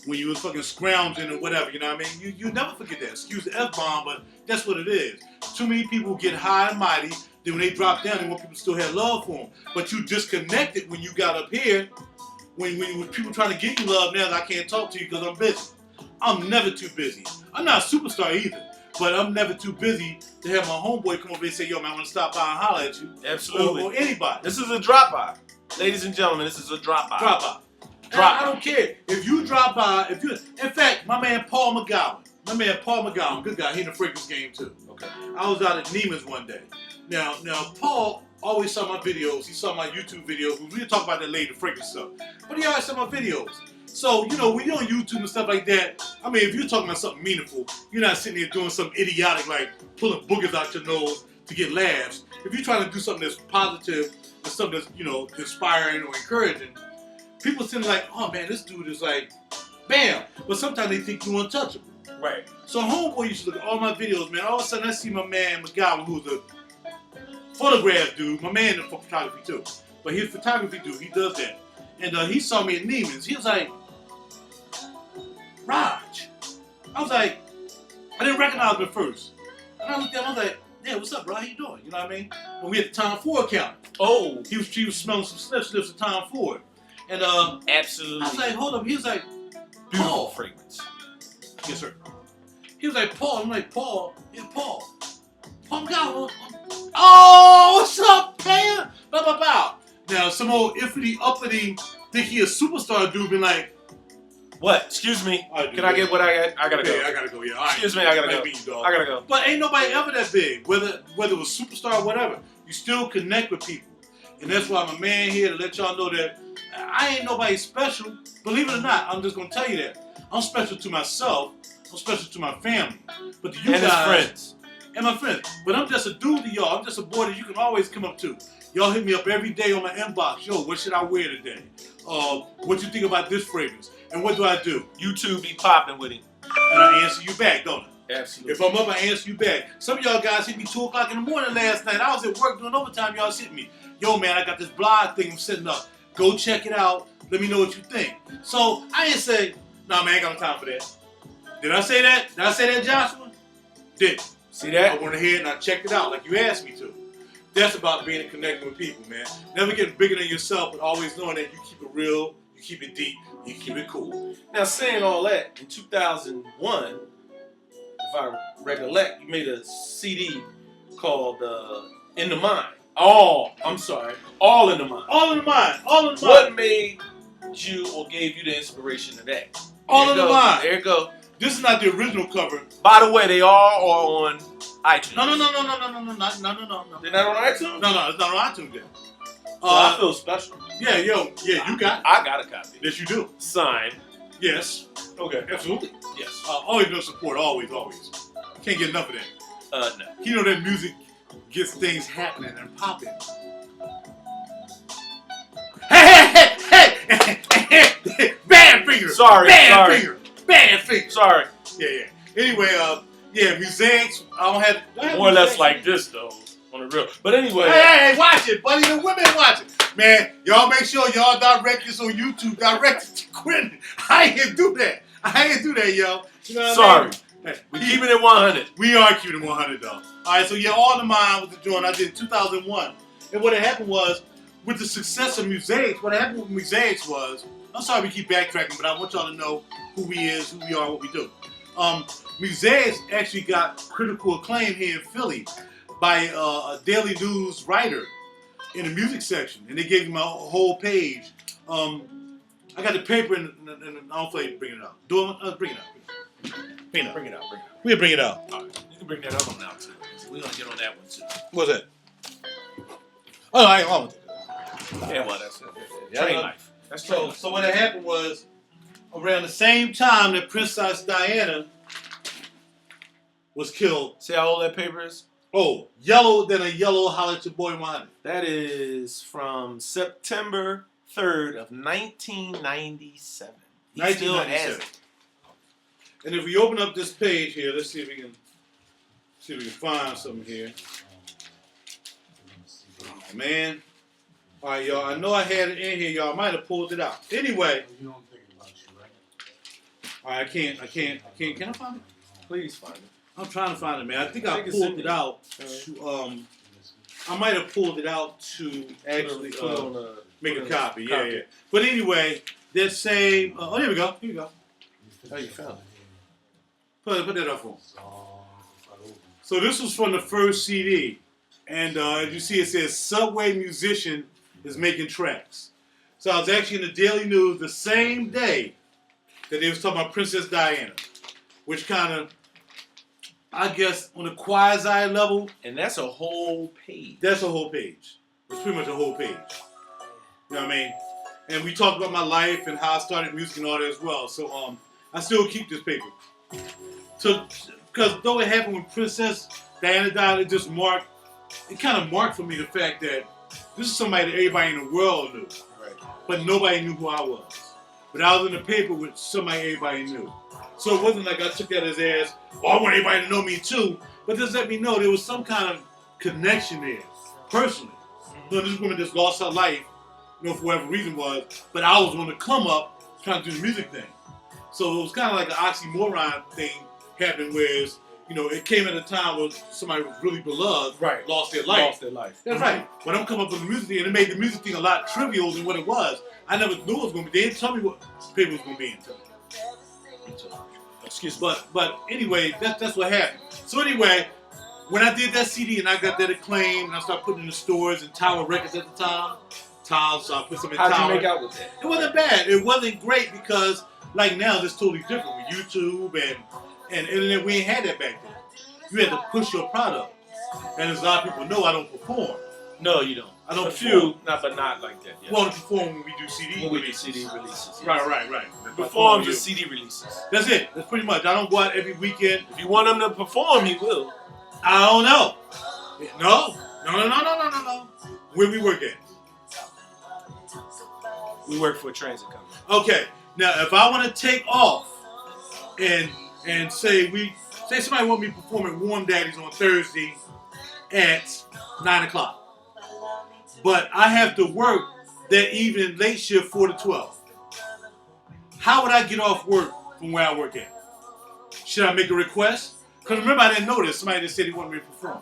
When you was fucking scrounging or whatever, you know what I mean? You never forget that. Excuse the F-bomb, but that's what it is. Too many people get high and mighty, then when they drop down, they want people to still have love for them. But you disconnected when you got up here. When people trying to give you love now, I can't talk to you because I'm busy. I'm never too busy. I'm not a superstar either, but I'm never too busy to have my homeboy come over and say, yo, man, I want to stop by and holler at you. Absolutely. Or anybody. This is a drop-by. Ladies and gentlemen, this is a drop-by. Drop-by. I don't care. If you drop by, in fact, my man Paul McGowan, good guy, he in the fragrance game too. Okay. I was out at Neiman's one day. Now Paul always saw my videos. He saw my YouTube videos. We'll talk about that later, fragrance stuff. But he always saw my videos. So, you know, when you're on YouTube and stuff like that, I mean, if you're talking about something meaningful, you're not sitting there doing something idiotic like pulling boogers out your nose to get laughs. If you're trying to do something that's positive and something that's, you know, inspiring or encouraging, people seem like, oh man, this dude is like, bam. But sometimes they think you're untouchable. Right. So homeboy used to look at all my videos, man. All of a sudden I see my man McGowan, who's a photograph dude. My man is for photography too. But he's a photography dude, he does that. And he saw me at Neiman's. He was like, Raj. I was like, I didn't recognize him at first. And I looked at him, I was like, yeah, what's up, bro? How you doing? You know what I mean? When we had the Tom Ford counter. Oh. He was smelling some sniffs of Tom Ford. And absolutely. I was like, hold up. He was like, beautiful Paul. fragrance. Yes, sir. He was like, Paul. I'm like, Paul? Yeah, Paul. Paul McGowan. Oh, what's up, player? Bow, bow, bow. Now, some old uppity, think he a superstar dude been like, what? Excuse me. Can I get what I got? I gotta go. Yeah, I gotta go. Yeah. All right. Excuse me. I gotta go. I gotta go. But ain't nobody ever that big. Whether it was superstar or whatever, you still connect with people, and that's why I'm a man here to let y'all know that I ain't nobody special. Believe it or not, I'm just gonna tell you that I'm special to myself. I'm special to my family. But to you and guys, his friends. And my friends. But I'm just a dude to y'all. I'm just a boy that you can always come up to. Y'all hit me up every day on my inbox. Yo, what should I wear today? What you think about this fragrance? And what do I do? YouTube be popping with him. And I answer you back, don't I? Absolutely. If I'm up, I answer you back. Some of y'all guys hit me 2 o'clock in the morning last night. I was at work doing overtime. Y'all hit me. Yo, man, I got this blog thing I'm setting up. Go check it out. Let me know what you think. So I ain't say, nah, man, I ain't got no time for that. Did I say that? Did I say that, Joshua? Did. See that? I went ahead and I checked it out like you asked me to. That's about being and connecting with people, man. Never getting bigger than yourself, but always knowing that you keep it real, you keep it deep, you keep it cool. Now, saying all that, in 2001, if I recollect, you made a CD called In the Mind. Oh, I'm sorry. All in the Mind. All in the Mind. All in the Mind. What made you or gave you the inspiration of that? All in the Mind. There you go. This is not the original cover. By the way, they all are on iTunes. No. They're not on iTunes? No, it's not on iTunes yet. I feel special. Yeah, you got it. I got a copy. Yes, you do. Signed. Yes. Okay. Absolutely. Yes. Always no support. Always. Can't get enough of that. No. You know that music gets things happening and popping. Hey! Bad finger. Sorry. Bad finger. Sorry. Yeah. Anyway, Muzaics. I don't have more or less like this though, on the real. But anyway. Hey, watch it, buddy. The women watch it. Man, y'all make sure y'all direct this on YouTube. Direct it to Quintin. I ain't do that, yo. You know what Sorry. I mean? Hey, We're keeping it 100. We are keeping it 100 though. All right, so yeah, All in the Mind was the joint I did in 2001. And what had happened was, with the success of Muzaics, what happened with Muzaics was, I'm sorry we keep backtracking, but I want y'all to know who we is, who we are, what we do. Muzaics actually got critical acclaim here in Philly by a daily news writer in the music section, and they gave him a whole page. I got the paper, and I don't feel like bringing it out. Bring it out. We'll bring it out. All right. You can bring that other one out too. We're gonna get on that one too. What's that? Oh, I ain't want it. Yeah, well, that's it. Yeah, Train life. That's train life. So what had happened was, around the same time that Princess Diana was killed. See how old that paper is? Oh, yellow than a yellow holler at your boy 100. That is from September 3rd of 1997. He still has it. And if we open up this page here, let's see if we can find something here. Oh man. All right, y'all. I know I had it in here. Y'all might have pulled it out. Anyway. You don't think about you, right? All right, I can't. Can I find it? Please find it. I'm trying to find it, man. I think I pulled it out to, I might have pulled it out to actually make a copy. Yeah. But anyway, that same, here we go. Oh, you found it. Put that up for him. So this was from the first CD. And as you see, it says, Subway musician is making tracks. So I was actually in the Daily News the same day that they was talking about Princess Diana, which kind of, I guess, on a quasi level. And that's a whole page. That's a whole page. It's pretty much a whole page. You know what I mean? and we talked about my life and how I started music and all that as well. So I still keep this paper. So because though it happened when Princess Diana died, it kind of marked for me the fact that this is somebody that everybody in the world knew, Right. but nobody knew who I was. But I was in the paper with somebody everybody knew. So it wasn't like I took that as, oh, I want everybody to know me too. But just let me know there was some kind of connection there, personally. You know, this woman just lost her life, you know, for whatever reason was, but I was on the come up trying to do the music thing. So it was kind of like an oxymoron thing happening, whereas, you know, it came at a time where somebody was really beloved, Right. lost their life. Lost their life. That's right. When I'm coming up with the music thing, and it made the music thing a lot trivial than what it was. I never knew it was going to be. They didn't tell me what paper was going to be until. Excuse me. But anyway, that's what happened. So anyway, when I did that CD and I got that acclaim, and I started putting it in the stores and Tower Records at the time, so I put some in Tower. How'd you make out with that? It wasn't bad. It wasn't great because, like now, it's totally different with YouTube and internet. We ain't had that back then. You had to push your product. And as a lot of people know, I don't perform. No, you don't. I don't A perform. few, but not like that. Yeah. Well, to perform when we do CD when we do releases. CD releases. Right. Performs the CD releases. That's it. That's pretty much. I don't go out every weekend. If you want him to perform, he will. I don't know. No. Where we work at? We work for a transit company. Okay. Now, if I want to take off and say somebody want me to perform at Warm Daddy's on Thursday at 9 o'clock. But I have to work that evening late shift 4 to 12. How would I get off work from where I work at? Should I make a request? Because remember, I didn't know this. Somebody just said he wanted me to perform.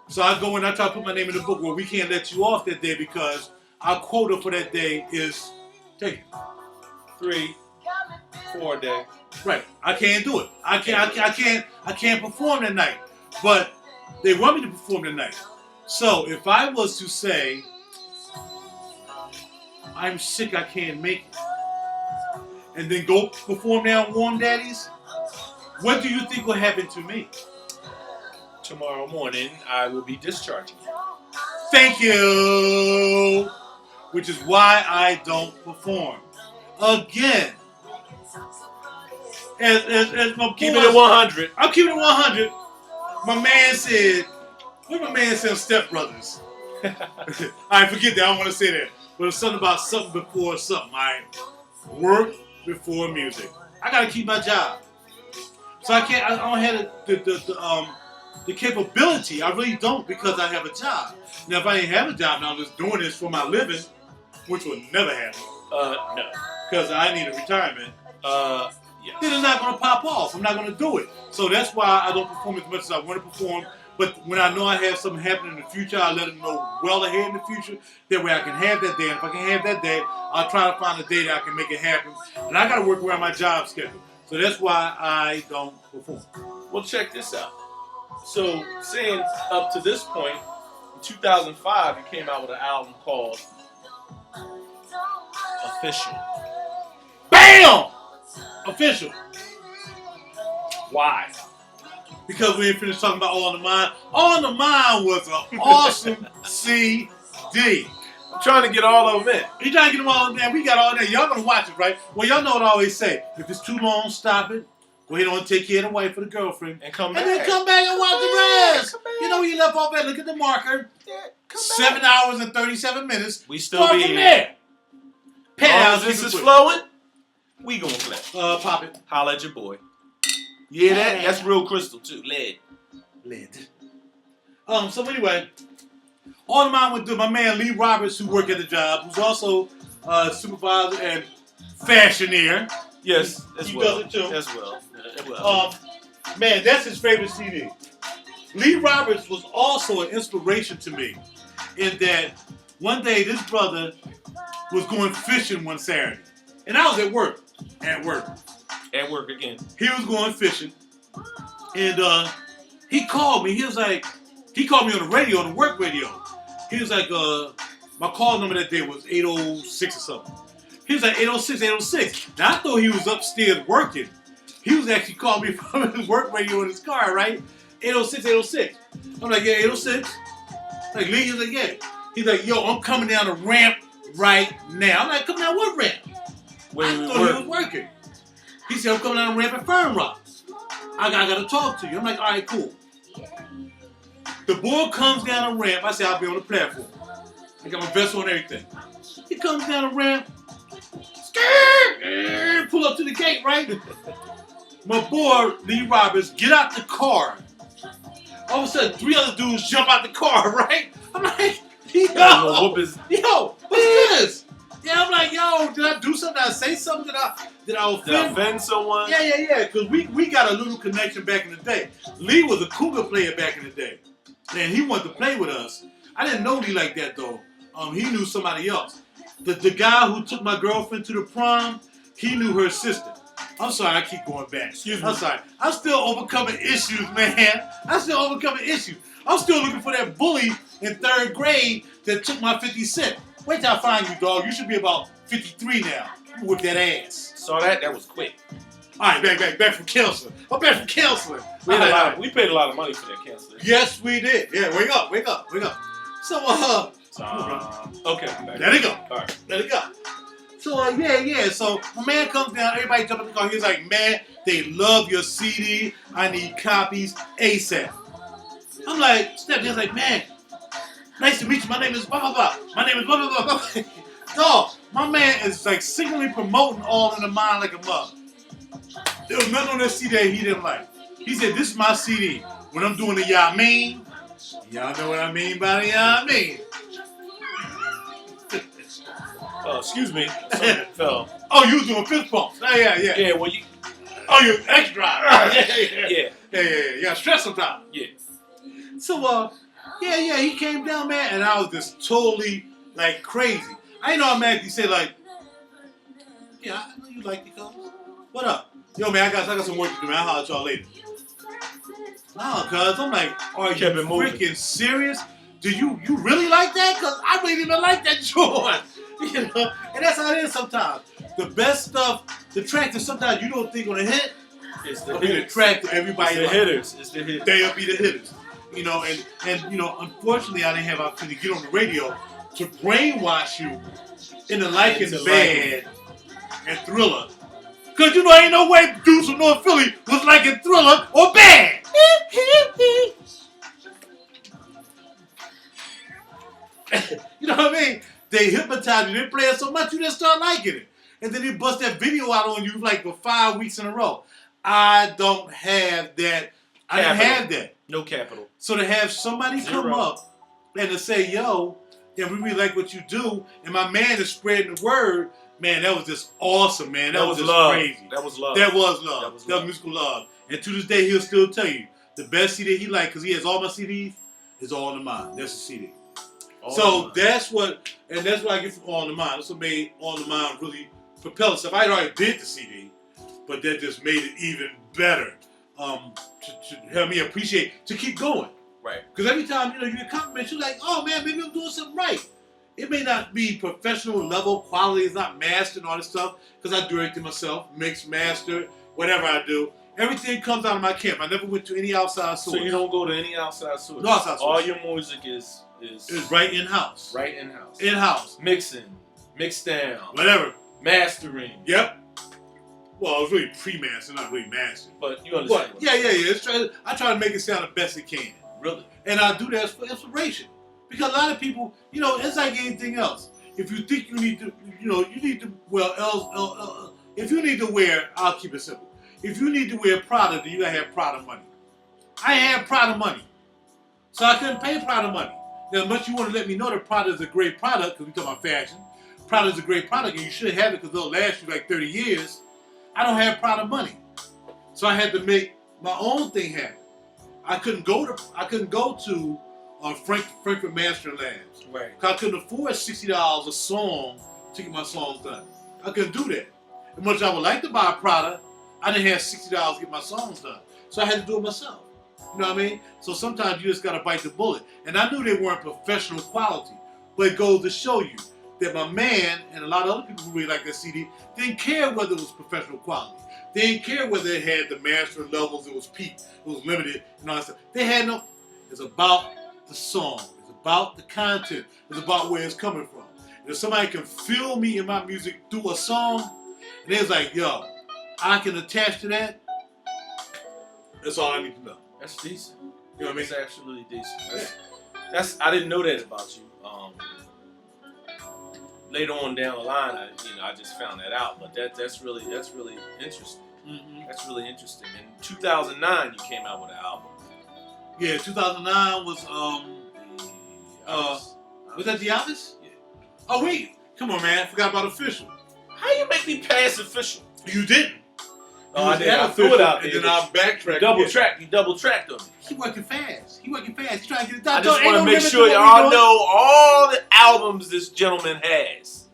So I go in, I try to put my name in the book. Well, we can't let you off that day because our quota for that day is taken. 3, 4 a day. Right. I can't do it. I can't perform that night. But they want me to perform that night. So if I was to say, I'm sick, I can't make it, and then go perform there on Warm Daddies, what do you think will happen to me? Tomorrow morning, I will be discharging you. Thank you. Which is why I don't perform. Again. As my Keeping it 100. I'm keeping it 100. My man said, what my man said on Step Brothers? I forget that. I don't want to say that. But it's something about something before something. I work before music. I got to keep my job. So I don't have the capability. I really don't because I have a job. Now, if I didn't have a job, now I'm just doing this for my living, which will never happen. No. Because I need a retirement. Yes. Then it's not going to pop off. I'm not going to do it. So that's why I don't perform as much as I want to perform. But when I know I have something happening in the future, I let them know well ahead in the future. That way I can have that day. And if I can have that day, I'll try to find a day that I can make it happen. And I got to work around my job schedule. So that's why I don't perform. Well, check this out. So, saying up to this point, in 2005, you came out with an album called Official. BAM! Official. Why? Because we ain't finished talking about All on the Mind. All on the Mind was an awesome CD. I'm trying to get all of them in. You trying to get them all in there? We got all that. Y'all gonna watch it, right? Well, y'all know what I always say. If it's too long, stop it. Go ahead on, take care of the wife or the girlfriend. And come back. And then come back and watch the rest. You know where you left off at. Look at the marker. Yeah, come 7 hours and 37 minutes. We still Start be from here. there. As this is flowing, we gonna play. Pop it. Holla at your boy. Yeah, that's real crystal too. Lead. So anyway, All in Mind with my man Lee Roberts, who worked at the job, who's also supervisor and fashioneer. Yes, as He well. does it too. As well. Man, that's his favorite CD. Lee Roberts was also an inspiration to me in that one day this brother was going fishing one Saturday. And I was at work. At work again. He was going fishing. And he called me. He called me on the radio, on the work radio. He was like, my call number that day was 806 or something. He was like, 806. Now I thought he was upstairs working. He was actually calling me from his work radio in his car, right? 806. I'm like, yeah, 806. Like, Lee, he's like, yeah. He's like, yo, I'm coming down the ramp right now. I'm like, come down what ramp? Wait, I thought he was working. He said, I'm coming down the ramp at Fern Rock. I gotta talk to you. I'm like, all right, cool. The boy comes down the ramp. I said, I'll be on the platform. I got my vest on and everything. He comes down the ramp. Pull up to the gate, right? My boy, Lee Roberts, get out the car. All of a sudden, 3 other dudes jump out the car, right? I'm like, yo, what's this? Yeah, I'm like, yo, did I do something? Did I say something? Did I offend someone? Yeah. Because we got a little connection back in the day. Lee was a Cougar player back in the day. And he wanted to play with us. I didn't know Lee like that, though. He knew somebody else. The guy who took my girlfriend to the prom, he knew her sister. I'm sorry, I keep going back. Excuse me. I'm sorry. I'm still overcoming issues, man. I'm still overcoming issues. I'm still looking for that bully in 3rd grade that took my 50 cent. Wait till I find you, dog. You should be about 53 now. Whip that ass. Saw that? That was quick. All right, back from counseling. I'm back from counseling. We paid a lot of money for that counseling. Yes, we did. Yeah, wake up. So, okay. Let it go. All right. Let it go. So, yeah. So, my man comes down. Everybody jump in the car. He's like, man, they love your CD. I need copies ASAP. I'm like, He's like, man, nice to meet you. My name is blah, blah, blah. My name is blah, blah, blah, blah. Dog, my man is like secretly promoting All in the Mind like a mother. There was nothing on that CD that he didn't like. He said, this is my CD. When I'm doing the y'all mean, y'all know what I mean by the y'all mean. Excuse me. Something fell. Oh, you was doing fist bumps. Yeah. Yeah, well, you... Oh, you're extra. Yeah. You got stress sometimes. Yeah. So, he came down, man, and I was just totally, like, crazy. I ain't automatically say, like, yeah, I know you like the colors. What up? Yo, man, I got some work to do, man. I'll holler at y'all later. No, cuz, I'm like, are you freaking serious? Do you really like that? Because I really didn't like that joint. You know? And that's how it is sometimes. The best stuff, the track that sometimes you don't think gonna hit, it's the track that everybody It's the hitters. It's the hitters. They'll be the hitters. You know, and you know, unfortunately I didn't have opportunity to get on the radio to brainwash you into liking Bad and Thriller. Cause you know ain't no way dudes from North Philly was liking Thriller or Bad. You know what I mean? They hypnotize you, they play it so much you just start liking it. And then they bust that video out on you like for 5 weeks in a row. I don't have that. I didn't have that. No capital. So to have somebody come up and to say, yo, and we really like what you do, and my man is spreading the word, man, that was just awesome, man. That was just love. crazy. That was love. That was love. That was musical love. And to this day, he'll still tell you, the best CD he liked, because he has all my CDs, is All in the Mind. That's the CD. So that's what I get from All in the Mind. That's what made All in the Mind really propel itself. I already did the CD, but that just made it even better to help me appreciate, to keep going. Right. Because every time, you get compliments, you're like, oh man, maybe I'm doing something right. It may not be professional level quality, it's not mastered and all this stuff, because I do everything myself, mix, master, whatever I do. Everything comes out of my camp. I never went to any outside source. So you don't go to any outside source? No outside source. All your music is right in-house. Right in-house. In-house. Mixing, mixed down. Whatever. Mastering. Yep. Well, it was really pre-mastered, not really mastered. But you understand. Yeah. I try to make it sound the best it can. Really? And I do that for inspiration. Because a lot of people, it's like anything else. If you think you need to, if you need to wear, I'll keep it simple. If you need to wear Prada, then you gotta have Prada money. I had Prada money. So I couldn't pay Prada money. Now, much you want to let me know that Prada is a great product, because we talk about fashion. Prada is a great product, and you should have it because they'll last you like 30 years. I don't have Prada money. So I had to make my own thing happen. I couldn't go to Frankfurt Mastering Labs. Right. Because I couldn't afford $60 a song to get my songs done. I couldn't do that. As much as I would like to buy a product, I didn't have $60 to get my songs done. So I had to do it myself. You know what I mean? So sometimes you just got to bite the bullet. And I knew they weren't professional quality. But it goes to show you that my man and a lot of other people who really like that CD didn't care whether it was professional quality. They didn't care whether it had the master levels, it was Peeps, it was limited, and all that stuff. They had no. It's about the song. It's about the content. It's about where it's coming from. if somebody can feel me in my music through a song, and they was like, yo, I can attach to that, that's all I need to know. That's decent. You know what I mean? It's absolutely decent. That's I didn't know that about you. Later on down the line, I just found that out. But that's really interesting. Mm-hmm. That's really interesting. In 2009, you came out with an album. Yeah, 2009 was was that the Office? Yeah. Oh wait, come on, man! I forgot about Official. How you make me pass Official? You didn't. Oh, I did. I threw it out there. And then I backtracked. You double tracked on me. He working fast. He's trying to get it done. I just want to make sure y'all know all the albums this gentleman has.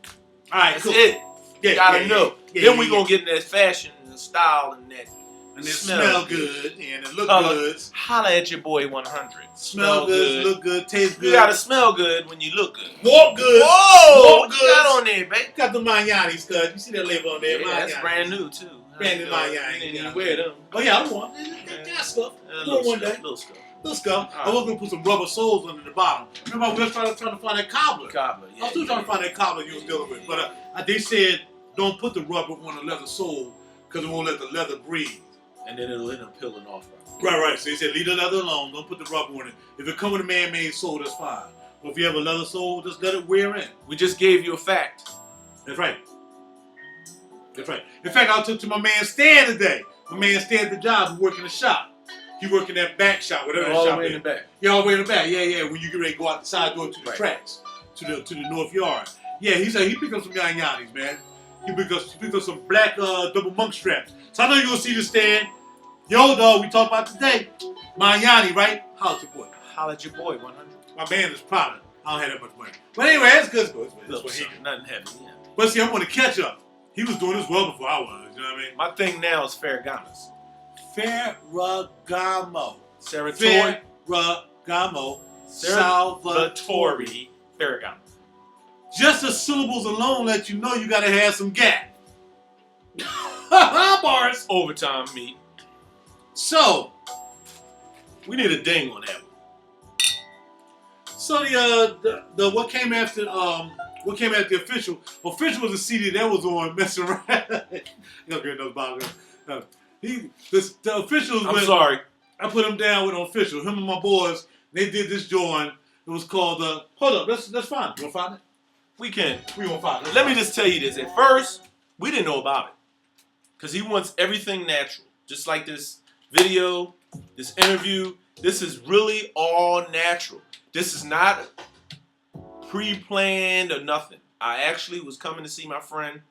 All right, that's cool. it. You gotta know. Then we gonna get in that fashion and style and that. And it smell good and it look good. Holla at your boy 100. Smell good, look good, taste good. You gotta smell good when you look good. Walk good. Whoa! Walk What good. you got on there, babe? Got the Magnannis, cuz. You see that label on there? Yeah, that's brand new too. Brand new Magnanni. You didn't even wear them. Oh yeah, I want. Got stuff. One day. Little stuff. Let's go. I was gonna put some rubber soles under the bottom. Remember, we were trying to find that cobbler. Yeah, I was still trying to find that cobbler you was dealing with, but they said don't put the rubber on the leather sole because it won't let the leather breathe. And then it'll end up peeling off. Right. So they said leave the leather alone. Don't put the rubber on it. If it comes with a man-made sole, that's fine. But if you have a leather sole, just let it wear in. We just gave you a fact. That's right. That's right. In fact, I took to my man Stan today. My man Stan at the job who work in the shop. He work in that back shop, whatever that all shop the way is. in the back. Yeah, all the way in the back. Yeah. When you get ready to go out the side door to the Right. tracks, to the north yard. Yeah, he said he picked up some Yannis, man. He picked up some black double monk straps. So I know you're gonna see this Stan. Yo, dog, we talk about today. Yanni, right? Holla at your boy. Holla at your boy 100. My man is proud. I don't have that much money. But anyway, that's good. That's what he Nothing heavy. Yeah. But see, I'm gonna catch up. He was doing this well before I was. You know what I mean? My thing now is Ferragamo's. Ferragamo. Serratori. Ferragamo. Salvatore Ferragamo. Just the syllables alone let you know you gotta have some gap. Bars. Overtime meat. So, We need a ding on that one. so the what came after Official was a CD that was on messing around. You get those bottles. The Official. I'm sorry. I put him down with Official. Him and my boys, they did this joint. It was called hold up, that's fine. You wanna find it? We can. We gonna find it. Let me just tell you this. At first, we didn't know about it. Because he wants everything natural. Just like this video, this interview. This is really all natural. This is not pre-planned or nothing. I actually was coming to see my friend,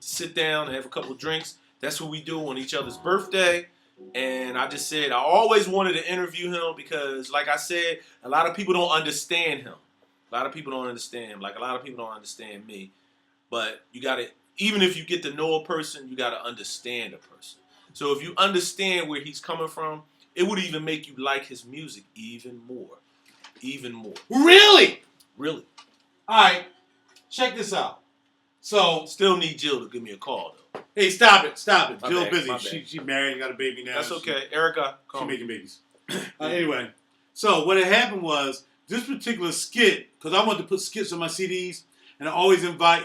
to sit down and have a couple of drinks. That's what we do on each other's birthday. And I just said I always wanted to interview him because, like I said, a lot of people don't understand him. A lot of people don't understand him. Like a lot of people don't understand me. But you got to, even if you get to know a person, you got to understand a person. So if you understand where he's coming from, it would even make you like his music even more. Even more. Really? Really. All right. Check this out. So, Still need Jill to give me a call, though. hey, stop it. My Jill bad, busy. my bad. She married and got a baby now. That's okay. Erica, She call me. making babies. Anyway, so what had happened was this particular skit, because I wanted to put skits on my CDs, and I always involve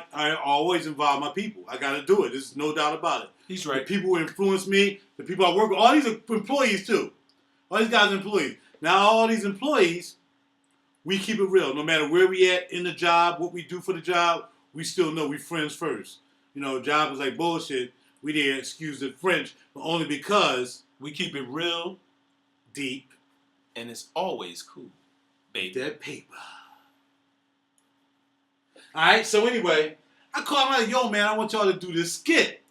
my people. I got to do it. There's no doubt about it. He's The right. people who influence me, the people I work with, all these are employees too. All these guys are employees. Now all these employees, we keep it real. No matter where we at in the job, what we do for the job, we still know we friends first. You know, job is like bullshit. We didn't excuse the French, but only because We keep it real, deep and it's always cool, baby. that paper. All right. So anyway, I called him like, yo, man, I want y'all to do this skit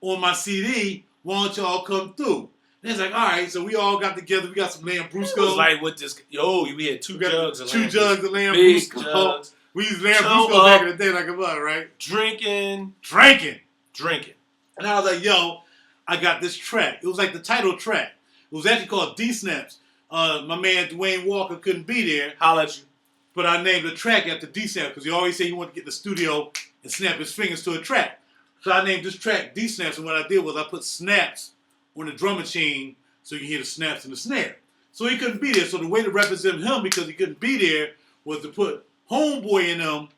on my CD. Why don't y'all come through? And it's like, all right. So we all got together. We got some Lambrusco. It was like with this. We had two We got jugs of two Lambrusco. jugs of Big Lambrusco. jugs. We used Show Lambrusco back up. in the day like a mother, right? Drinking. Drinking. And I was like, yo, I got this track. It was like the title track. It was actually called D-Snaps. My man Dwayne Walker couldn't be there, Holla at you. but I named the track after D-Snaps because he always said he wanted to get in the studio and snap his fingers to a track. So I named this track D-Snaps, and what I did was I put snaps on the drum machine so you can hear the snaps and the snare. So he couldn't be there. So the way to represent him, because he couldn't be there, was to put Homeboy in them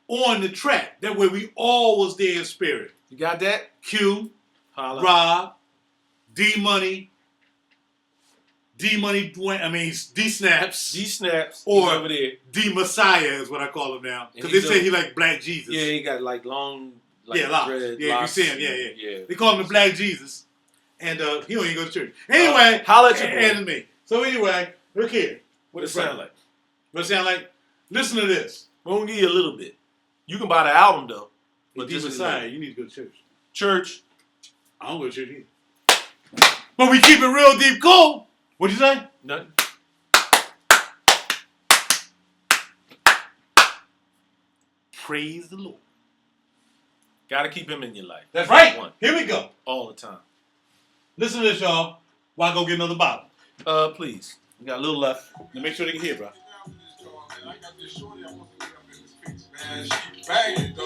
on the track. That way we all was there in spirit. You got that? Q, Holla. Rob, D-Money, D-Snaps. D-Snaps. Or over there. D-Messiah is what I call him now. Because And they say he like Black Jesus. Yeah, he got like long, locks. dread, Yeah, locks. you see him. Yeah. Yeah. They call him the Black Jesus. And he don't even go to church. Anyway, holla at your boy. and me. So anyway, look here. What it sound like? What it sound like? Listen to this. We're going to give you a little bit. You can buy the album, though. But just Messiah, you need to go to church. Church. I don't go to church either. But we keep it real deep cool. What'd you say? Nothing. Praise the Lord. Got to keep him in your life. That's right. One. Here we go. All the time. Listen to this, y'all, while I go get another bottle. Please. We got a little left. Now make sure they can hear, bro.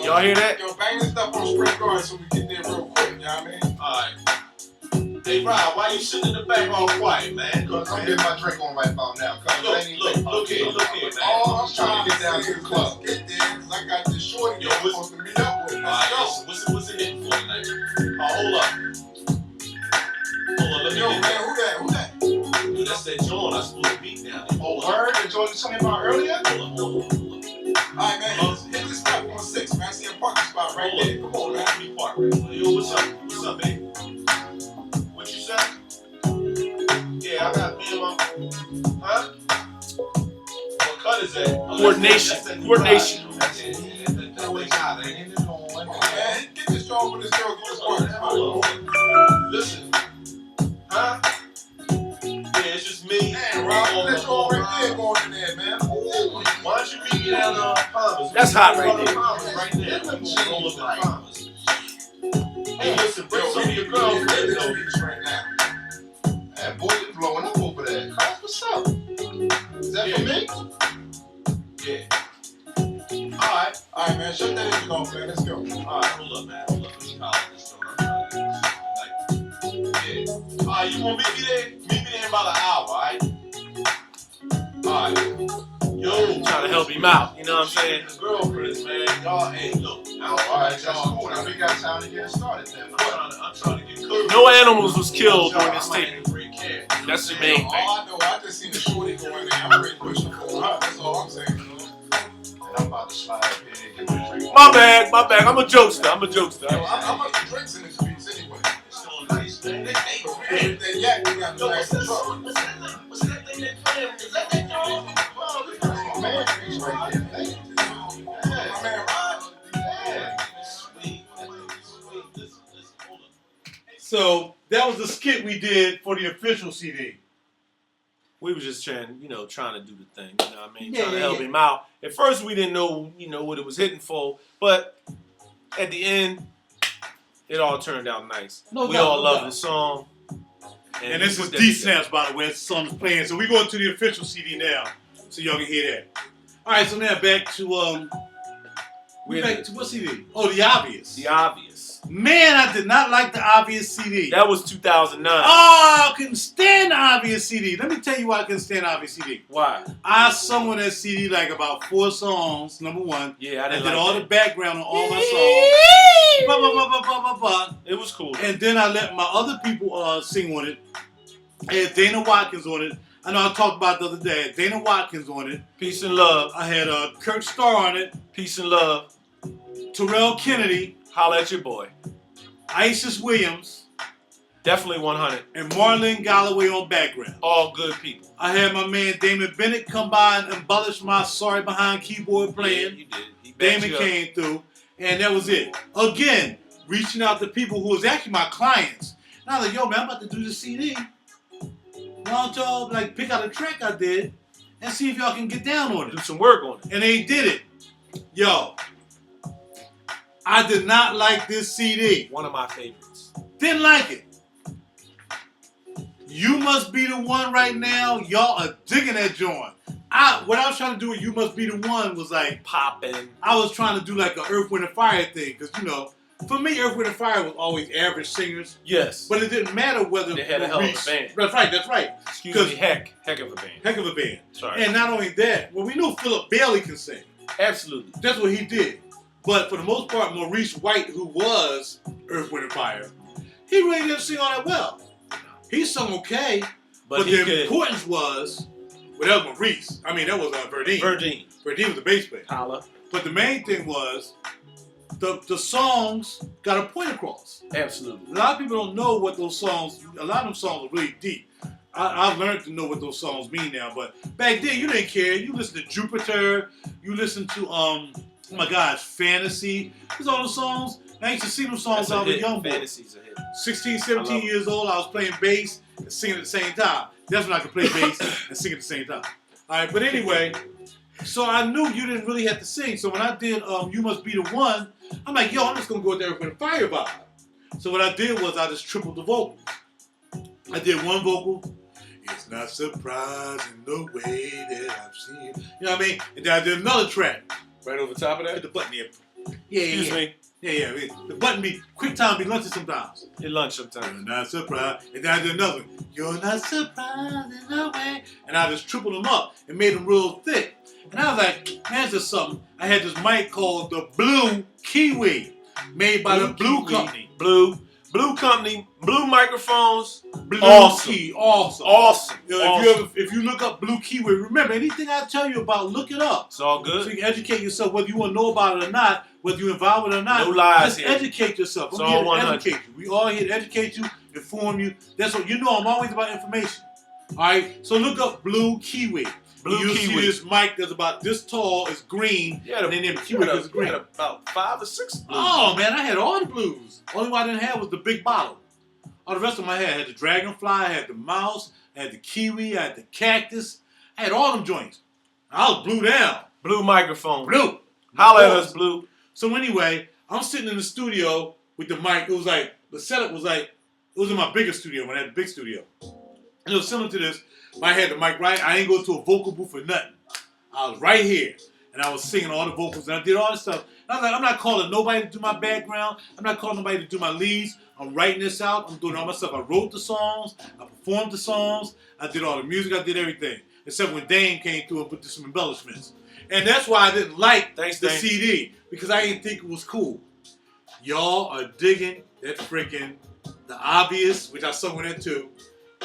Y'all hear that? Yo, bang this stuff on spring guard so we get there real quick, you know what I mean? Alright. Hey, Rob, why you sitting in the back all quiet, man? Cause I'm getting my drink on right about now. Look here, man. Oh, I'm trying to get down to the club. Get there, cause I got this shorty that I'm supposed to meet up with. Let's go. What's it hitting for tonight? Hold up. Hold on, let me Yo, get man, who that? Dude, that's that John I supposed to beat down there. Oh, word? The Jordan told me about earlier? Hold on. Alright, man, hit this spot on 6, man. I see a parking spot right there. Come on, man. Yo, what's up? What's up, baby? What you say? Yeah, I got me and my... Huh? What cut is that? Coordination. Coordination. Come on, man. Get this job with this girl. Get this parking spot. Listen. Huh? Yeah, it's just me. Man, Rob, that job right there going in there, man. Why don't you meet me down on Palmer's? That's hot right there. Right there. Roll up at Palmer's. Hey, listen, bring some of your girlfriend though. Right now. Man, boy, you blowing up over there. What's up? Is that for me? Yeah. Alright, man. Shut that engine off, man. Let's go. Alright, hold up, man. Hold up. Let me call this joint. Yeah. Alright, you want to meet me there? Meet me there in about an hour, alright? Alright. Yo, trying to help him out. You know what I'm saying? The girlfriends, man. Y'all, hey, look. Alright, y'all. Cool. Now we got time to get started then. I'm trying to get cool. No animals was killed during this tape. That's the main thing. All I know, I just seen the shorty go in there. I'm ready to push her for her. That's all I'm saying. And I'm about to slide up here and get my drink. My bad. I'm a jokester. Yo, I'm about to drinks in this piece anyway. It's so nice, man. That yak we got in the back of the truck. What's that thing they playing? Is that that joint? Oh, man, he's right there. Thank you. My man, Rod. So that was the skit we did for the official CD. We was just trying to do the thing, you know what I mean? Yeah, Trying to help him out. At first, we didn't know, what it was hitting for, but at the end, it all turned out nice. We all love the song. And this is D-Snaps, by the way. It's the song that's playing. So we going to the official CD now, so y'all can hear that. All right, so now back to what CD? Oh, The Obvious. The Obvious. Man, I did not like The Obvious CD. That was 2009. Oh, I couldn't stand The Obvious CD. Let me tell you why I couldn't stand The Obvious CD. Why? I sung on that CD like about 4 songs, number one. Yeah, I didn't did like all that. the background on all my songs. It was cool. And then I let my other people sing on it. I had Dana Watkins on it. I know I talked about it the other day. I had Dana Watkins on it. Peace and love. I had Kurt Starr on it. Peace and love. Terrell Kennedy. Holla at your boy. Isis Williams. Definitely 100. And Marlene Galloway on background. All good people. I had my man Damon Bennett come by and embellish my sorry behind keyboard playing. Yeah, you did. He Damon came through. And that was it. Again, reaching out to people who was actually my clients. And I was like, yo, man, I'm about to do the CD. Why don't y'all pick out a track I did and see if y'all can get down on it. Do some work on it. And they did it. Yo, I did not like this CD. One of my favorites. Didn't like it. You Must Be the One right now. Y'all are digging that joint. What I was trying to do with You Must Be the One was popping. I was trying to do like an Earth, Wind, and Fire thing. Because, for me, Earth, Wind, and Fire was always average singers. Yes. But it didn't matter whether they had a hell of a band. That's right. Excuse me, heck of a band. Heck of a band. Sorry. And not only that, we knew Philip Bailey can sing. Absolutely. That's what he did. But for the most part, Maurice White, who was Earth, Wind, and Fire, he really didn't sing all that well. He sung okay, but the importance was, well, that was Maurice. I mean, that was Verdine. Verdine was the bass player. Holla. But the main thing was, the songs got a point across. Absolutely. A lot of people don't know what those songs, a lot of them songs are really deep. I've learned to know what those songs mean now, but back then you didn't care. You listened to Jupiter, you listened to, oh my gosh, Fantasy. There's all those songs. I used to sing them songs when I was a young boy. Fantasy's a hit. 16, 17 years old, I was playing bass and singing at the same time. That's when I could play bass and sing at the same time. All right, but anyway, so I knew you didn't really have to sing. So when I did You Must Be the One, I'm like, yo, I'm just going to go there with a fire vibe. So what I did was I just tripled the vocals. I did one vocal. It's not surprising the way that I've seen it. You know what I mean? And then I did another track. Right over top of With that? the button there. Yeah. Excuse me. Yeah. The button be, quick time be lunching sometimes. At lunch sometimes. You're not surprised. And then I did another one. You're not surprised in the way. And I just tripled them up and made them real thick. And I was like, man, there's something. I had this mic called the Blue Kiwi, made by the Blue Company. Blue Company, Blue microphones. Blue Awesome. Key, awesome. Awesome. You know, if you look up Blue Kiwi, remember, anything I tell you about, look it up. It's all So good. you can educate yourself, whether you want to know about it or not, whether you're involved with it or not. No lies just here. educate yourself. It's I'm all here to 100. educate you. We all here to educate you, inform you. That's what you know. I'm always about information. All right. So look up Blue Kiwi. You'll see this mic that's about this tall, is green, Yeah, and then the Kiwi is green. had about 5 or 6 blues. Oh man, I had all the blues. Only one I didn't have was the big bottle. All the rest of them I had the dragonfly, I had the mouse, I had the kiwi, I had the cactus. I had all them joints. I was blue down. Blue microphone. Blue. Holla at us, Blue. So anyway, I'm sitting in the studio with the mic. It was like, the setup was like, it was in my bigger studio when I had the big studio. And it was similar to this. I had the mic right. I didn't go to a vocal booth for nothing. I was right here. And I was singing all the vocals and I did all this stuff. And I was like, I'm not calling nobody to do my background. I'm not calling nobody to do my leads. I'm writing this out. I'm doing all my stuff. I wrote the songs. I performed the songs. I did all the music. I did everything. Except when Dame came through and put some embellishments. And that's why I didn't like the CD. Because I didn't think it was cool. Y'all are digging that freaking The Obvious, which I sung with that too.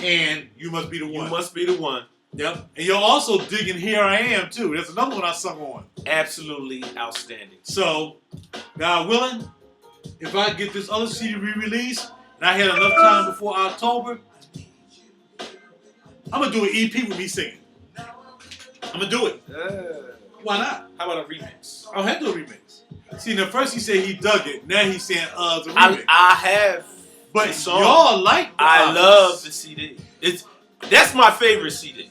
And You Must Be the One. You Must Be the One. Yep. And you're also digging Here I Am too. That's another one I sung on. Absolutely outstanding. So, God willing, if I get this other CD re-released and I had enough time before October, I'm going to do an EP with me singing. I'm going to do it. Why not? How about a remix? I don't have to do a remix. See, now first he said he dug it. Now he's saying it's a remix. I have. But song. y'all like the I Obvious. love the CD. That's my favorite CD.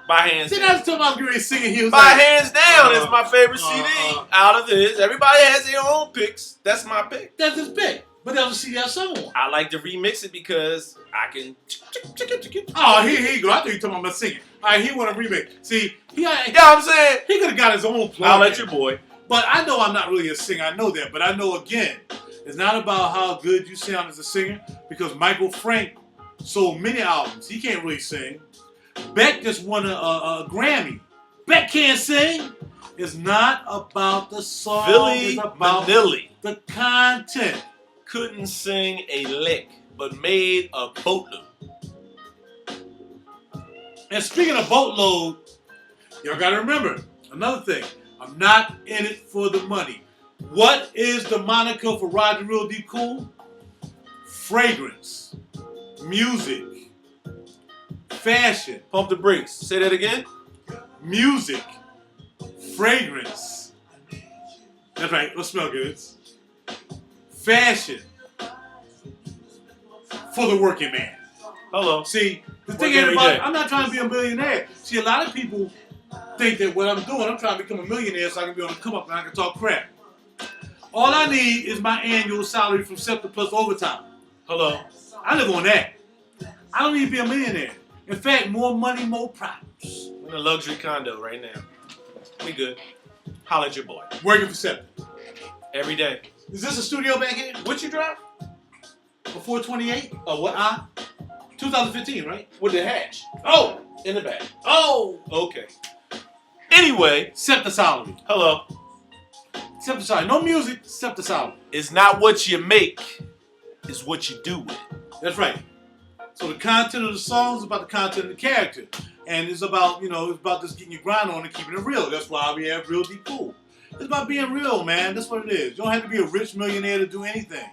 By hands See, down. that's talking about getting singing. He was By like, hands down, it's my favorite CD out of his. Everybody has their own picks. That's my pick. that's his pick. But that was a CD I sung on. I like to remix it because I can. Oh, here you go. I thought you were talking about singing. All right, he want a remix. See, Yeah, I'm saying. he could have got his own plug. I'll let your boy. But I know I'm not really a singer. I know that. But I know, again, it's not about how good you sound as a singer. Because Michael Frank sold many albums. He can't really sing. Beck just won a Grammy. Beck can't sing. It's not about the song. Billy It's about Manilli the content. couldn't sing a lick, but made a boatload. And speaking of boatload, y'all got to remember another thing. I'm not in it for the money. What is the moniker for RaJuR D Cool? Fragrance, music, fashion. Pump the brakes. Say that again. Music, fragrance. That's right. Let's smell good. Fashion for the working man. Hello. See, the thing Work is every about day. I'm not trying to be a millionaire. See, a lot of people think that what I'm doing, I'm trying to become a millionaire so I can be on the come up and I can talk crap. All I need is my annual salary from SEPTA plus overtime. Hello. I live on that. I don't need to be a millionaire. In fact, more money, more problems. We're in a luxury condo right now. We good. Holla at your boy. Working for SEPTA. Every day. Is this a studio back here? What you drive? A 428? Oh, what? 2015, right? With the hatch. Oh! In the back. Oh! Okay. Anyway. SEPTA salary. Hello. Except this album. No music except this album. It's not what you make, it's what you do with it. That's right. So the content of the songs is about the content of the character. And it's about, it's about just getting your grind on and keeping it real. That's why we have Real Deep Cool. It's about being real, man. That's what it is. You don't have to be a rich millionaire to do anything.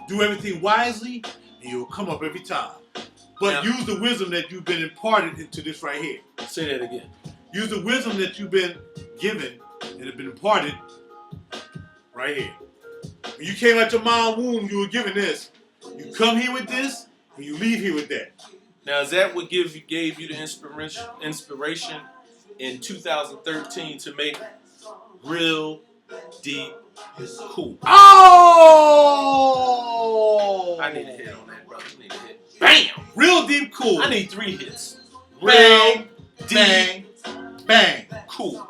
Do everything wisely, and you'll come up every time. But use the wisdom that you've been imparted into this right here. Say that again. Use the wisdom that you've been given and have been imparted right here. When you came out your mom's womb, you were given this. You come here with this, and you leave here with that. Now, is that what gave you the inspiration in 2013 to make Real Deep Cool? Oh! I need a hit on that, brother. I need a hit. Bam! Real Deep Cool. I need 3 hits. Bang, Deep bang, bang. Cool.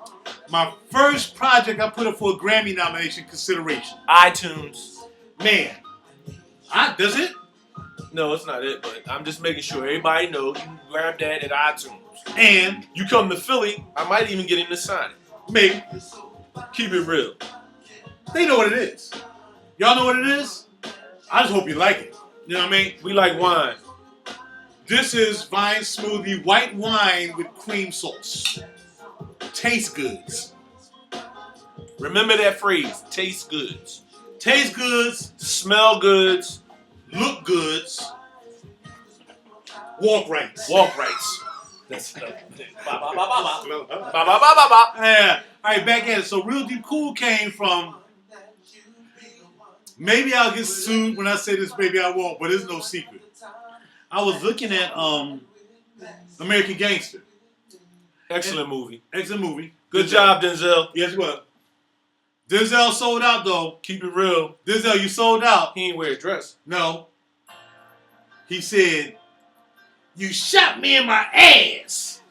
My first project I put up for a Grammy nomination consideration. iTunes. Man. Does it? No, it's not it, but I'm just making sure everybody knows you can grab that at iTunes. And You come to Philly, I might even get him to sign it. maybe. Keep it real. They know what it is. Y'all know what it is? I just hope you like it. You know what I mean? We like wine. This is Vine Smoothie white wine with cream sauce. Tastes goods. Remember that phrase, taste goods. Taste goods. Smell goods. Look goods. Walk rights. Walk rights. That's ba ba ba ba ba. Ba ba ba ba ba. Yeah. All right, back at it. So Real Deep Cool came from. Maybe I'll get sued when I say this. Maybe I won't. But it's no secret. I was looking at American Gangster. Excellent movie. Excellent movie. Good job, Denzel. Yes, it was. Denzel sold out though. Keep it real. Denzel, you sold out. He ain't wear a dress. No. He said, "You shot me in my ass."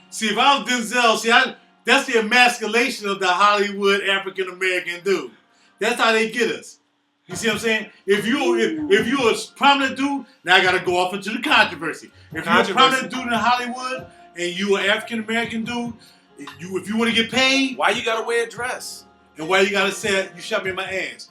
See, if I was Denzel, that's the emasculation of the Hollywood African American dude. That's how they get us. You see what I'm saying? If you a prominent dude, now I gotta go off into the controversy. If you're a prominent dude in Hollywood and you an African American dude, if you want to get paid, why you gotta wear a dress? And why you gotta say you shot me in my ass?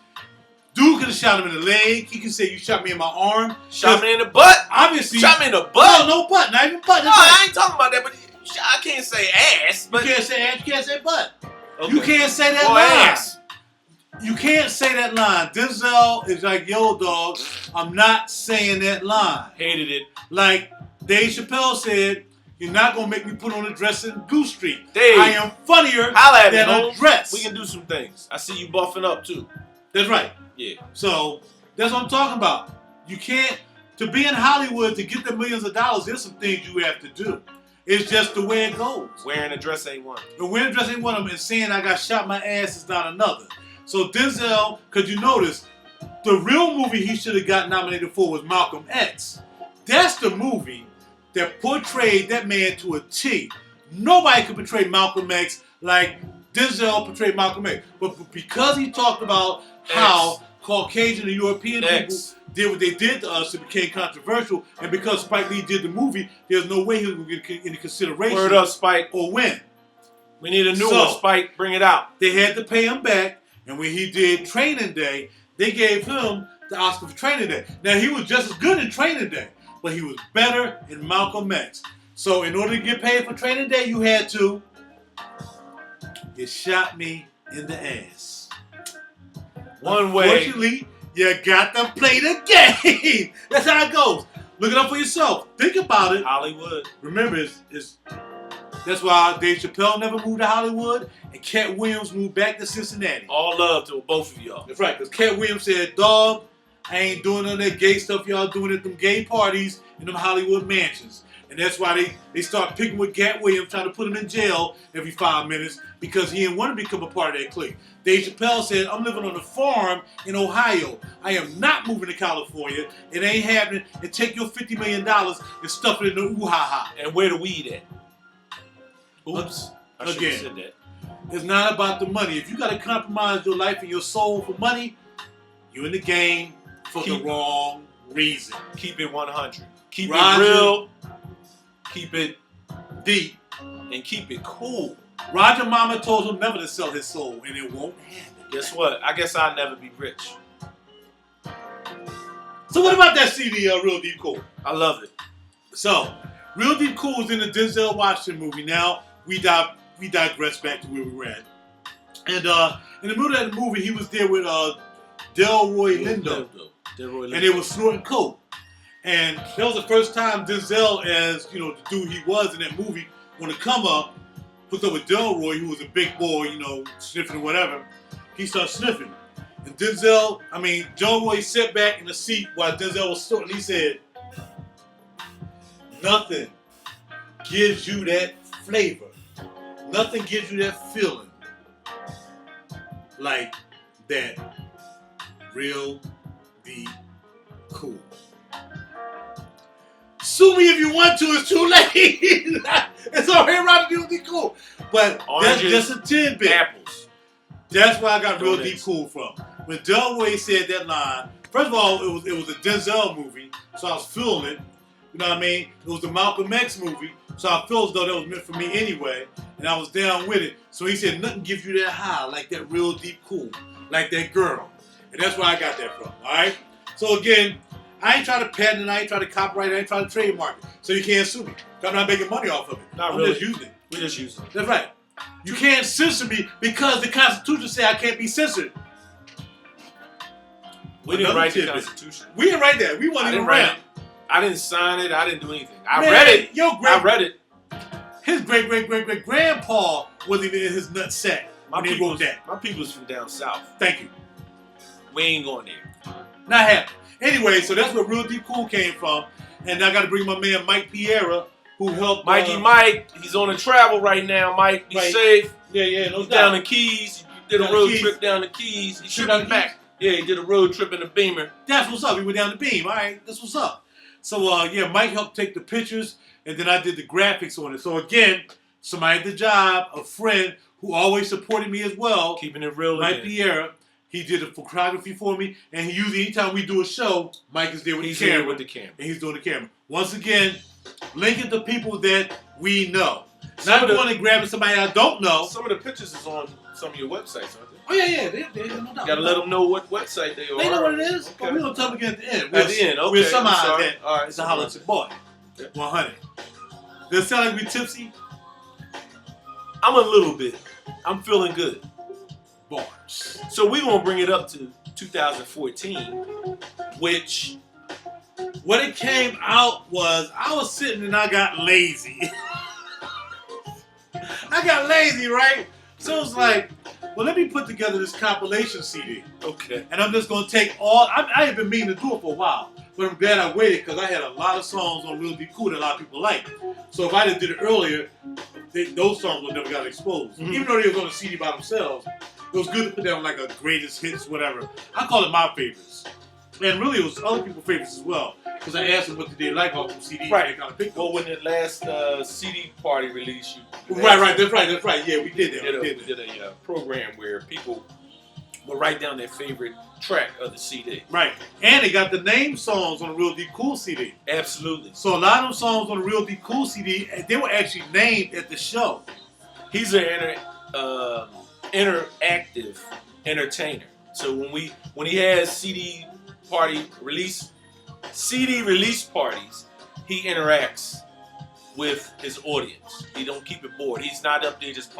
Dude could have shot him in the leg. He could say you shot me in my arm. Shot me in the butt. Obviously, shot me in the butt. No butt, not even butt. No, I ain't talking about that. But I can't say ass. But you can't say ass. You can't say butt. Okay. You can't say that or line. Ass. You can't say that line. Denzel is like, yo, dog, I'm not saying that line. Hated it. Like Dave Chappelle said, you're not going to make me put on a dress in Goose Street. Dave, I am funnier than a dress. We can do some things. I see you buffing up, too. That's right. Yeah. So, that's what I'm talking about. You can't, to be in Hollywood, to get the millions of dollars, there's some things you have to do. It's just the way it goes. Wearing a dress ain't one. And wearing a dress ain't one of them, and saying I got shot in my ass is not another. So Denzel, because you notice, the real movie he should have got nominated for was Malcolm X. That's the movie that portrayed that man to a T. Nobody could portray Malcolm X like Denzel portrayed Malcolm X. But because he talked about how Caucasian and European people did what they did to us, it became controversial. And because Spike Lee did the movie, there's no way he was going to get any consideration. Word up, Spike. Or win. We need a new one, Spike. Bring it out. They had to pay him back. And when he did Training Day, they gave him the Oscar for Training Day. Now, he was just as good in Training Day, but he was better in Malcolm X. So in order to get paid for Training Day, you had to, you shot me in the ass. One way. Unfortunately, you got to play the game. That's how it goes. Look it up for yourself. Think about it. Hollywood. Remember, that's why Dave Chappelle never moved to Hollywood, and Cat Williams moved back to Cincinnati. All love to both of y'all. That's right, because Cat Williams said, dog, I ain't doing none of that gay stuff y'all doing at them gay parties in them Hollywood mansions. And that's why they start picking with Cat Williams, trying to put him in jail every 5 minutes because he didn't want to become a part of that clique. Dave Chappelle said, I'm living on a farm in Ohio. I am not moving to California. It ain't happening. And take your $50 million and stuff it in the ooh-ha-ha. And where the weed at? Oops. I should have said that. It's not about the money. If you got to compromise your life and your soul for money, you're in the game for the wrong reason. Keep it 100. Keep RaJuR, it real. Keep it deep. And keep it cool. Roger Mama told him never to sell his soul, and it won't happen. Guess what? I guess I'll never be rich. So what about that CD, Real Deep Cool? I love it. So, Real Deep Cool is in the Denzel Washington movie. Now, we digress back to where we were at. And in the middle of the movie, he was there with Delroy Lindo. And they were snorting coke. And that was the first time Denzel, as you know, the dude he was in that movie, on the come up, hooked up with Delroy, who was a big boy, you know, sniffing or whatever. He started sniffing. And Delroy sat back in the seat while Denzel was snorting. He said, nothing gives you that flavor. Nothing gives you that feeling like that Real Deep Cool. Sue me if you want to, it's too late. It's already around Real Deep Cool. But Oranges, that's just a tidbit. Apples. That's where I got Real Deep Cool from. When Delroy said that line, first of all, it was a Denzel movie, so I was feeling it. You know what I mean? It was the Malcolm X movie, so I feel as though that was meant for me anyway, and I was down with it. So he said, nothing gives you that high like that Real Deep Cool, like that girl. And that's where I got that from, all right? So again, I ain't trying to patent it, I ain't trying to copyright it, I ain't trying to trademark it. So you can't sue me. I'm not making money off of it. Not I'm really. just using it. We're just using it. That's right. You can't censor me because the Constitution says I can't be censored. We didn't write the Constitution. We didn't write that. We wasn't even around. I didn't sign it. I didn't do anything. I read it. I read it. His great-great-great-great-grandpa wasn't even in his nutsack when he wrote that. My people's from down south. Thank you. We ain't going there. Not happening. Anyway, so that's where Real Deep Cool came from. And I got to bring my man Mike Pereira, who helped... Mike, he's on a travel right now. Mike, be safe. Yeah, no He's doubt. down the Keys. He did a road trip down the Keys. He should be back. Yeah, he did a road trip in the Beamer. That's what's up. He went down the beam. All right, that's what's up. So, Mike helped take the pictures, and then I did the graphics on it. So, again, somebody at the job, a friend who always supported me as well. Keeping it real. Mike Pereira. He did the photography for me, and he usually, anytime we do a show, Mike is there with the camera. He's there with the camera. And he's doing the camera. Once again, linking to people that we know. Not going and grabbing somebody I don't know. Some of the pictures is on some of your websites, aren't they? Oh, yeah, they no doubt. You gotta let them know what website they are. They know what it is, okay. but we're going to tell them again at the end. At the end, okay. We'll somehow that all right, it's a holler at your boy. 100. Does it sound like we tipsy? I'm a little bit. I'm feeling good. Bars. So we're going to bring it up to 2014, which... What it came out was, I was sitting and I got lazy. I got lazy, right? So it was like, well, let me put together this compilation CD. Okay. And I'm just going to take all, I had been meaning to do it for a while, but I'm glad I waited because I had a lot of songs on Real Deep Cool that a lot of people like. So if I did it earlier, those songs would never got exposed. Mm-hmm. Even though they was on the CD by themselves, it was good to put down like a greatest hits, whatever. I call it my favorites. And really it was other people's favorites as well. Because I asked them what did they like off the CD. Right. They kind of picked well, when the last CD party release, Right, that's right. Yeah, we did that. We did a program where people would write down their favorite track of the CD. Right. And they got the name songs on the Real Deep Cool CD. Absolutely. So a lot of them songs on the Real Deep Cool CD, they were actually named at the show. He's an interactive entertainer. So when he has CD release parties, he interacts with his audience. He don't keep it bored. He's not up there just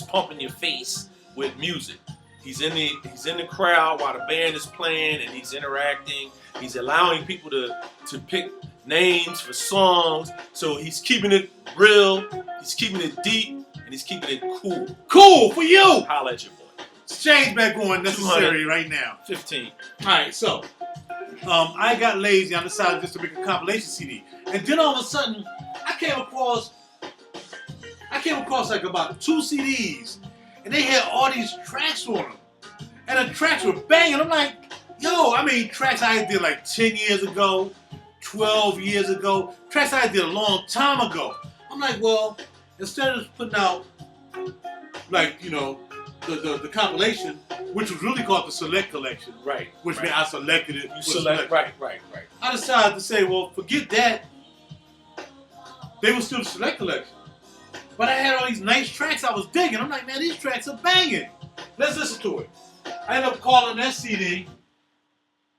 pumping your face with music. He's in the crowd while the band is playing, and he's interacting. He's allowing people to pick names for songs. So he's keeping it real, he's keeping it deep, and he's keeping it cool. Cool for you! Holla at your boy. Change back on necessary right now. 15. Alright, so I got lazy. I decided just to make a compilation CD. And then all of a sudden, I came across like about 2 CDs. And they had all these tracks on them. And the tracks were banging. I'm like, yo, tracks I did like 10 years ago, 12 years ago, tracks I did a long time ago. I'm like, well, instead of putting out, like, the compilation, which was really called the Select Collection. Right. Which meant I selected it. You select. Right. I decided to say, well, forget that. They were still the Select Collection. But I had all these nice tracks I was digging. I'm like, man, these tracks are banging. Let's listen to it. I ended up calling that CD,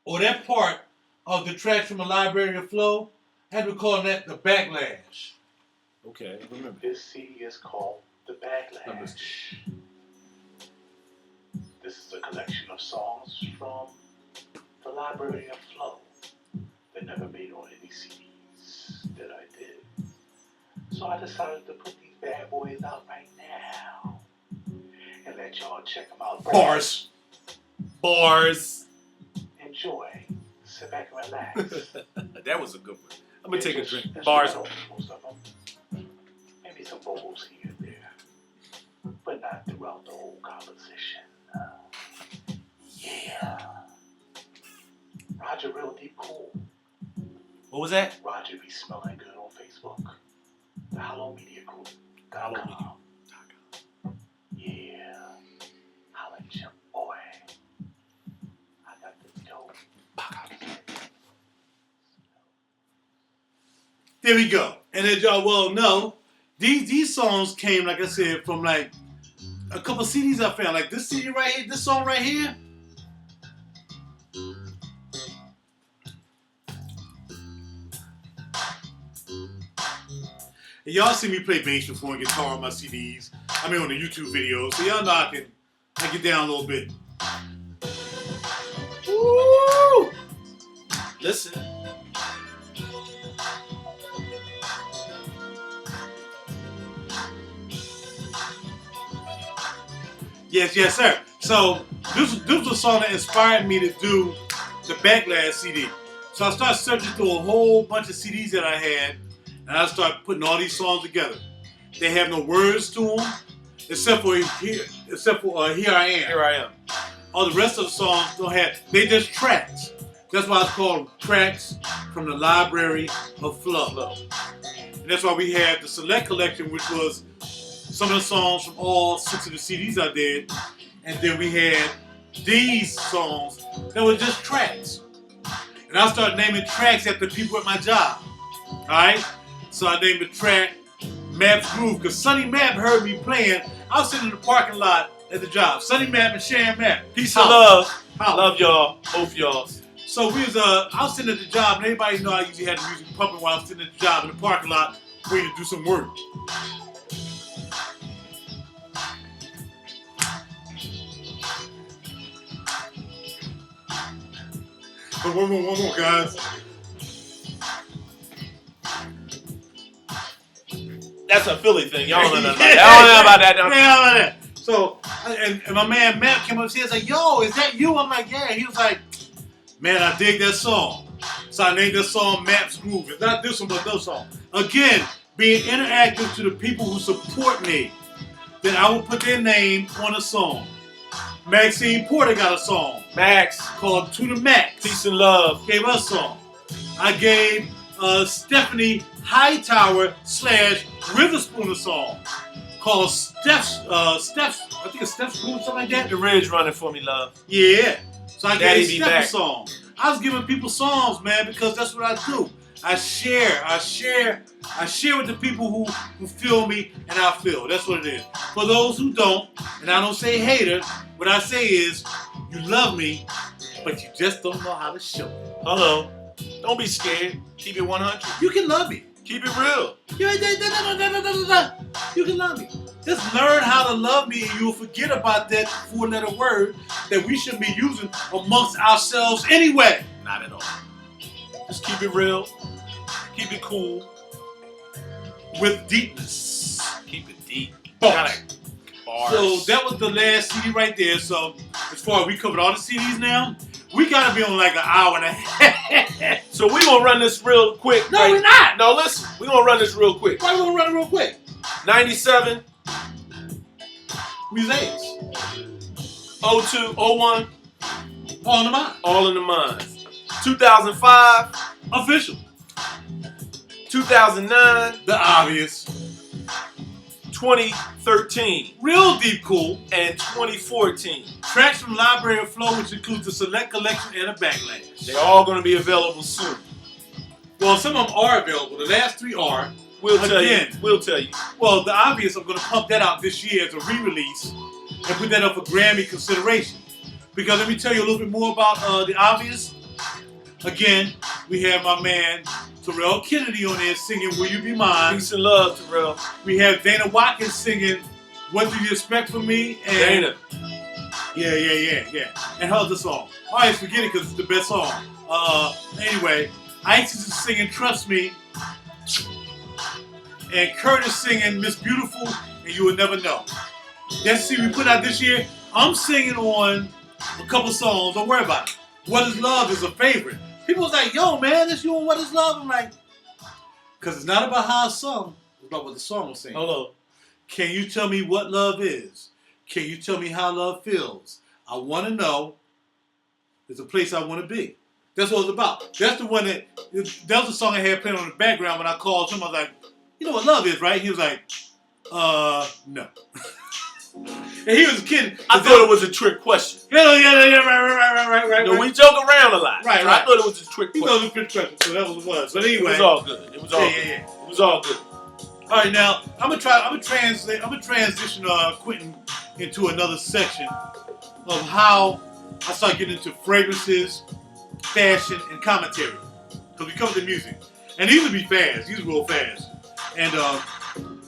or that part of the tracks from the Library of Flow, I ended up calling that the Backlash. Okay, remember. This CD is called The Backlash. This is a collection of songs from the Library of Flow that never made on any CDs that I did. So I decided to put these bad boys out right now and let y'all check them out. Bars. Enjoy. Sit back and relax. That was a good one. I'm gonna take a drink. Just Bars. most of them. Maybe some vocals here and there, but not throughout the whole composition. Yeah. RaJuR real deep cool. What was that? RaJuR be smelling good on Facebook. The Hollow Media Group. Hollow Media. Yeah. Holla at your boy. I got the dope. There we go. And as y'all well know, these songs came, like I said, from like a couple CDs I found. Like this CD right here, this song right here. And y'all see me play bass before and guitar on my CDs. I mean on the YouTube videos. So y'all know I get down a little bit. Woo! Listen. Yes, sir. So this was a song that inspired me to do the Backlash CD. So I started searching through a whole bunch of CDs that I had, and I started putting all these songs together. They have no words to them, except for Here I Am. Here I Am. All the rest of the songs don't have. They just tracks. That's why it's called Tracks from the Library of Flow. And that's why we have the Select Collection, which was some of the songs from all 6 of the CDs I did. And then we had these songs that were just tracks. And I started naming tracks after people at my job. Alright? So I named the track Mapp's Groove, because Sonny Mapp heard me playing. I was sitting in the parking lot at the job. Sonny Mapp and Sharon Mapp. Peace and love. Holla. Love y'all. Both y'all. So we was I was sitting at the job, and everybody know I usually had the music pumping while I was sitting at the job in the parking lot waiting to do some work. But one more, guys. That's a Philly thing. Y'all don't know about that. Y'all don't know about that. Don't. Yeah, all that. So, and my man Matt came up. He was like, "Yo, is that you?" I'm like, "Yeah." He was like, "Man, I dig that song." So I named that song Mapp's Groove. It's not this one, but those songs. Again, being interactive to the people who support me. Then I will put their name on a song. Maxine Porter got a song. Max. Called To The Max. Peace and love. Gave us a song. I gave Stephanie Hightower / Witherspoon a song called Steph's, I think it's Steph's Groove, something like that. The Ridge running for me, love. Yeah. So I Daddy gave be Steph back. a song. I was giving people songs, man, because that's what I do. I share with the people who feel me and I feel. That's what it is. For those who don't, and I don't say hater, what I say is, you love me, but you just don't know how to show it. Hello. Don't be scared. Keep it 100. You can love me. Keep it real. You can love me. Just learn how to love me and you'll forget about that 4-letter word that we should be using amongst ourselves anyway. Not at all. Just keep it real. Keep it cool. With deepness. Keep it deep. Bars. Bars. So that was the last CD right there. So as far as we covered all the CDs now, we gotta be on like an hour and a half. So we gonna run this real quick. No, we're not. No, listen. We gonna run this real quick. Why we gonna run it real quick? 97, Muzaics. 02, 01, All in the mind. all in the mind. 2005, Official. 2009, The obvious. 2013, Real deep cool. and 2014. Tracks from Library of Flow, which includes the Select Collection and a Backlash. They're all gonna be available soon. Well, some of them are available. The last 3 are. We'll tell you. Again. We'll tell you. Well, the obvious, I'm going to pump that out this year as a re-release and put that up for Grammy consideration. Because let me tell you a little bit more about the obvious. Again, we have my man Terrell Kennedy on there singing Will You Be Mine. Peace and love, Terrell. We have Dana Watkins singing What Do You Expect From Me? And Dana. Yeah. And her other song. I always forget it because it's the best song. Anyway, Isis is singing Trust Me. And Curtis singing Miss Beautiful and You Will Never Know. That's we put out this year. I'm singing on a couple songs. Don't worry about it. What Is Love is a favorite. People was like, yo, man, that's you on What Is Love? I'm like, because it's not about how I sung. It's about what the song was saying. Hello. Can you tell me what love is? Can you tell me how love feels? I want to know. There's a place I want to be. That's what it's about. That's the one that was the song I had playing on the background when I called him. I was like, you know what love is, right? He was like, no. And he was kidding. I thought it was a trick question. Yeah, right. You know, we joke around a lot. Right. I thought it was a trick He question. thought it was a trick question, so that was what it was. But anyway. It was all good. It was all good. Yeah. It was all good. All right, now I'm gonna transition Quintin into another section of how I start getting into fragrances, fashion, and commentary. Because we cover the music, and these would be fast. These are real fast. And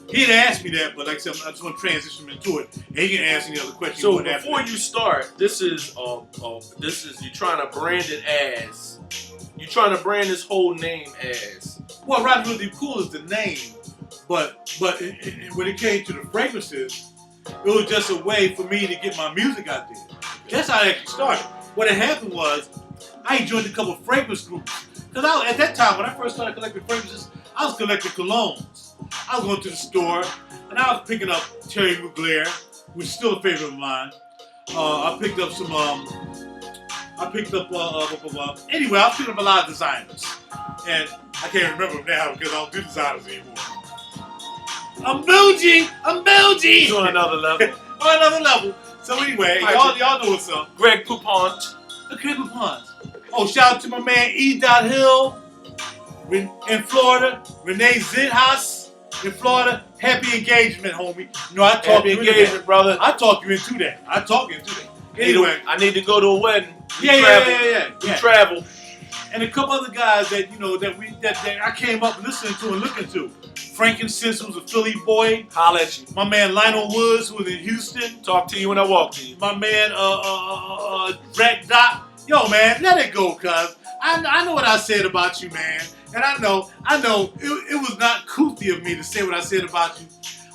he had asked me that, but like I said, I just want to transition him into it, and he can ask any other questions. So before you start, this is you're trying to brand it as you're trying to brand this whole name as. Well, RaJuR the Cool is the name, but when it came to the fragrances, it was just a way for me to get my music out there. That's how it actually started. What had happened was I joined a couple of fragrance groups. Because at that time, when I first started collecting fragrances, I was collecting colognes. I was going to the store, and I was picking up Terry Mugler, which is still a favorite of mine. I picked up some, anyway, I was picking up a lot of designers. And I can't remember them now because I don't do designers anymore. I'm bougie! You're on another level. On another level. So anyway, y'all know what's up. Greg Poupon. Greg Poupon. Oh, shout out to my man E.Dot Hill in Florida. Rene Zayas in Florida. Happy engagement, homie. You know, I talk you into that. Brother. I talk you into that. Anyway. I need to go to a wedding. Yeah. We travel. And a couple other guys that, you know, that I came up listening to and looking to. FrankNScents, who's a Philly boy. Holla at you. My man Lionel Woods, who was in Houston. Talk to you when I walk to you. My man DracDoc. Yo, man, let it go, cuz. I know what I said about you, man. And I know it was not coothy of me to say what I said about you.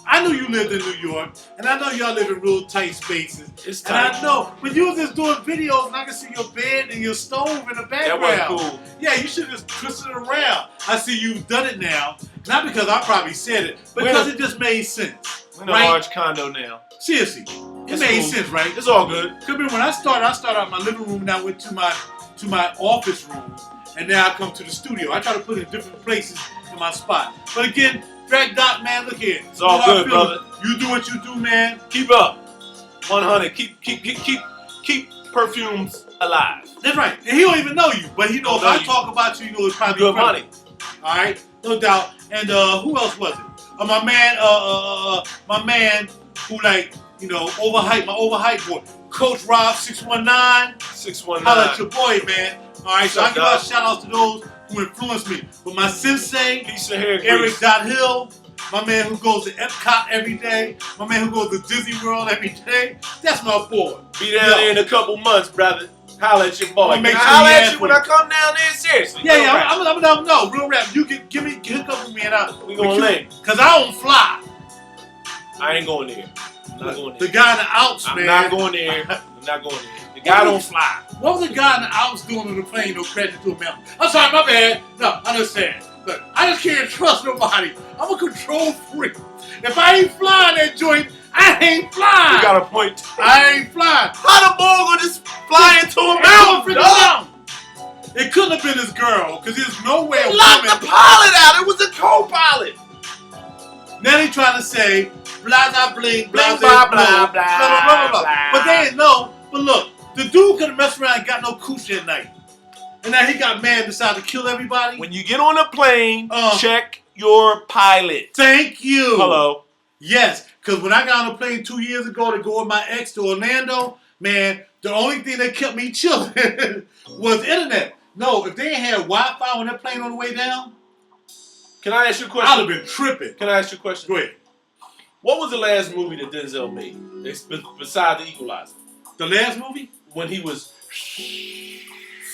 I knew you lived in New York, and I know y'all live in real tight spaces. It's tight. And I know, but you was just doing videos, and I can see your bed and your stove in the background. That wasn't cool. Yeah, you should have just twisted it around. I see you've done it now, not because I probably said it, but because it just made sense. We're in a large condo now. Seriously, it made sense, right? It's all good. Could be when I started out my living room, and I went to my office room, and now I come to the studio. I try to put it in different places in my spot. But again, DracDoc, man, look here. It's all good, brother. You do what you do, man. Keep up. 100. Keep perfumes alive. That's right. And he don't even know you, but he knows if I talk about you, he knows it's probably good money. All right, no doubt. And who else was it? My man who like, you know, my overhyped boy, Coach Rob 619. 619. Holla at your boy, man. All right, so I give out shout outs to those who influenced me. But my sensei, piece of hair, Eric Hill, my man who goes to Epcot every day, my man who goes to Disney World every day, that's my boy. Be down there in a couple months, brother. Holla at your boy. Make sure holla at you when I come down there, seriously. Yeah, I'm no, real rap. You can hook up with me and we gonna link. Cause I don't fly. I ain't going there. I'm not going there. The guy in the Alps, man. I'm not going there. The guy don't fly. What was the guy in the Alps doing on the plane no crashing into a mountain? I'm sorry, my bad. No, I understand. Look, I just can't trust nobody. I'm a control freak. If I ain't flying that joint, I ain't flying. You got a point. I ain't flying. How the ball gonna just fly into a mountain? It couldn't have been this girl, because there's no way a locked woman. The pilot out. It was a co-pilot. Now they trying to say blah blah bling blah blah blah blah blah. But they ain't know. But look, the dude could have messed around and got no coochie at night. And now he got mad and decided to kill everybody. When you get on a plane, check your pilot. Thank you. Hello. Yes, because when I got on a plane 2 years ago to go with my ex to Orlando, man, the only thing that kept me chilling was internet. No, if they ain't had Wi-Fi when that plane on the way down, Can I ask you a question? I'd have been tripping. Can I ask you a question? Go ahead. What was the last movie that Denzel made? Besides The Equalizer? The last movie? When he was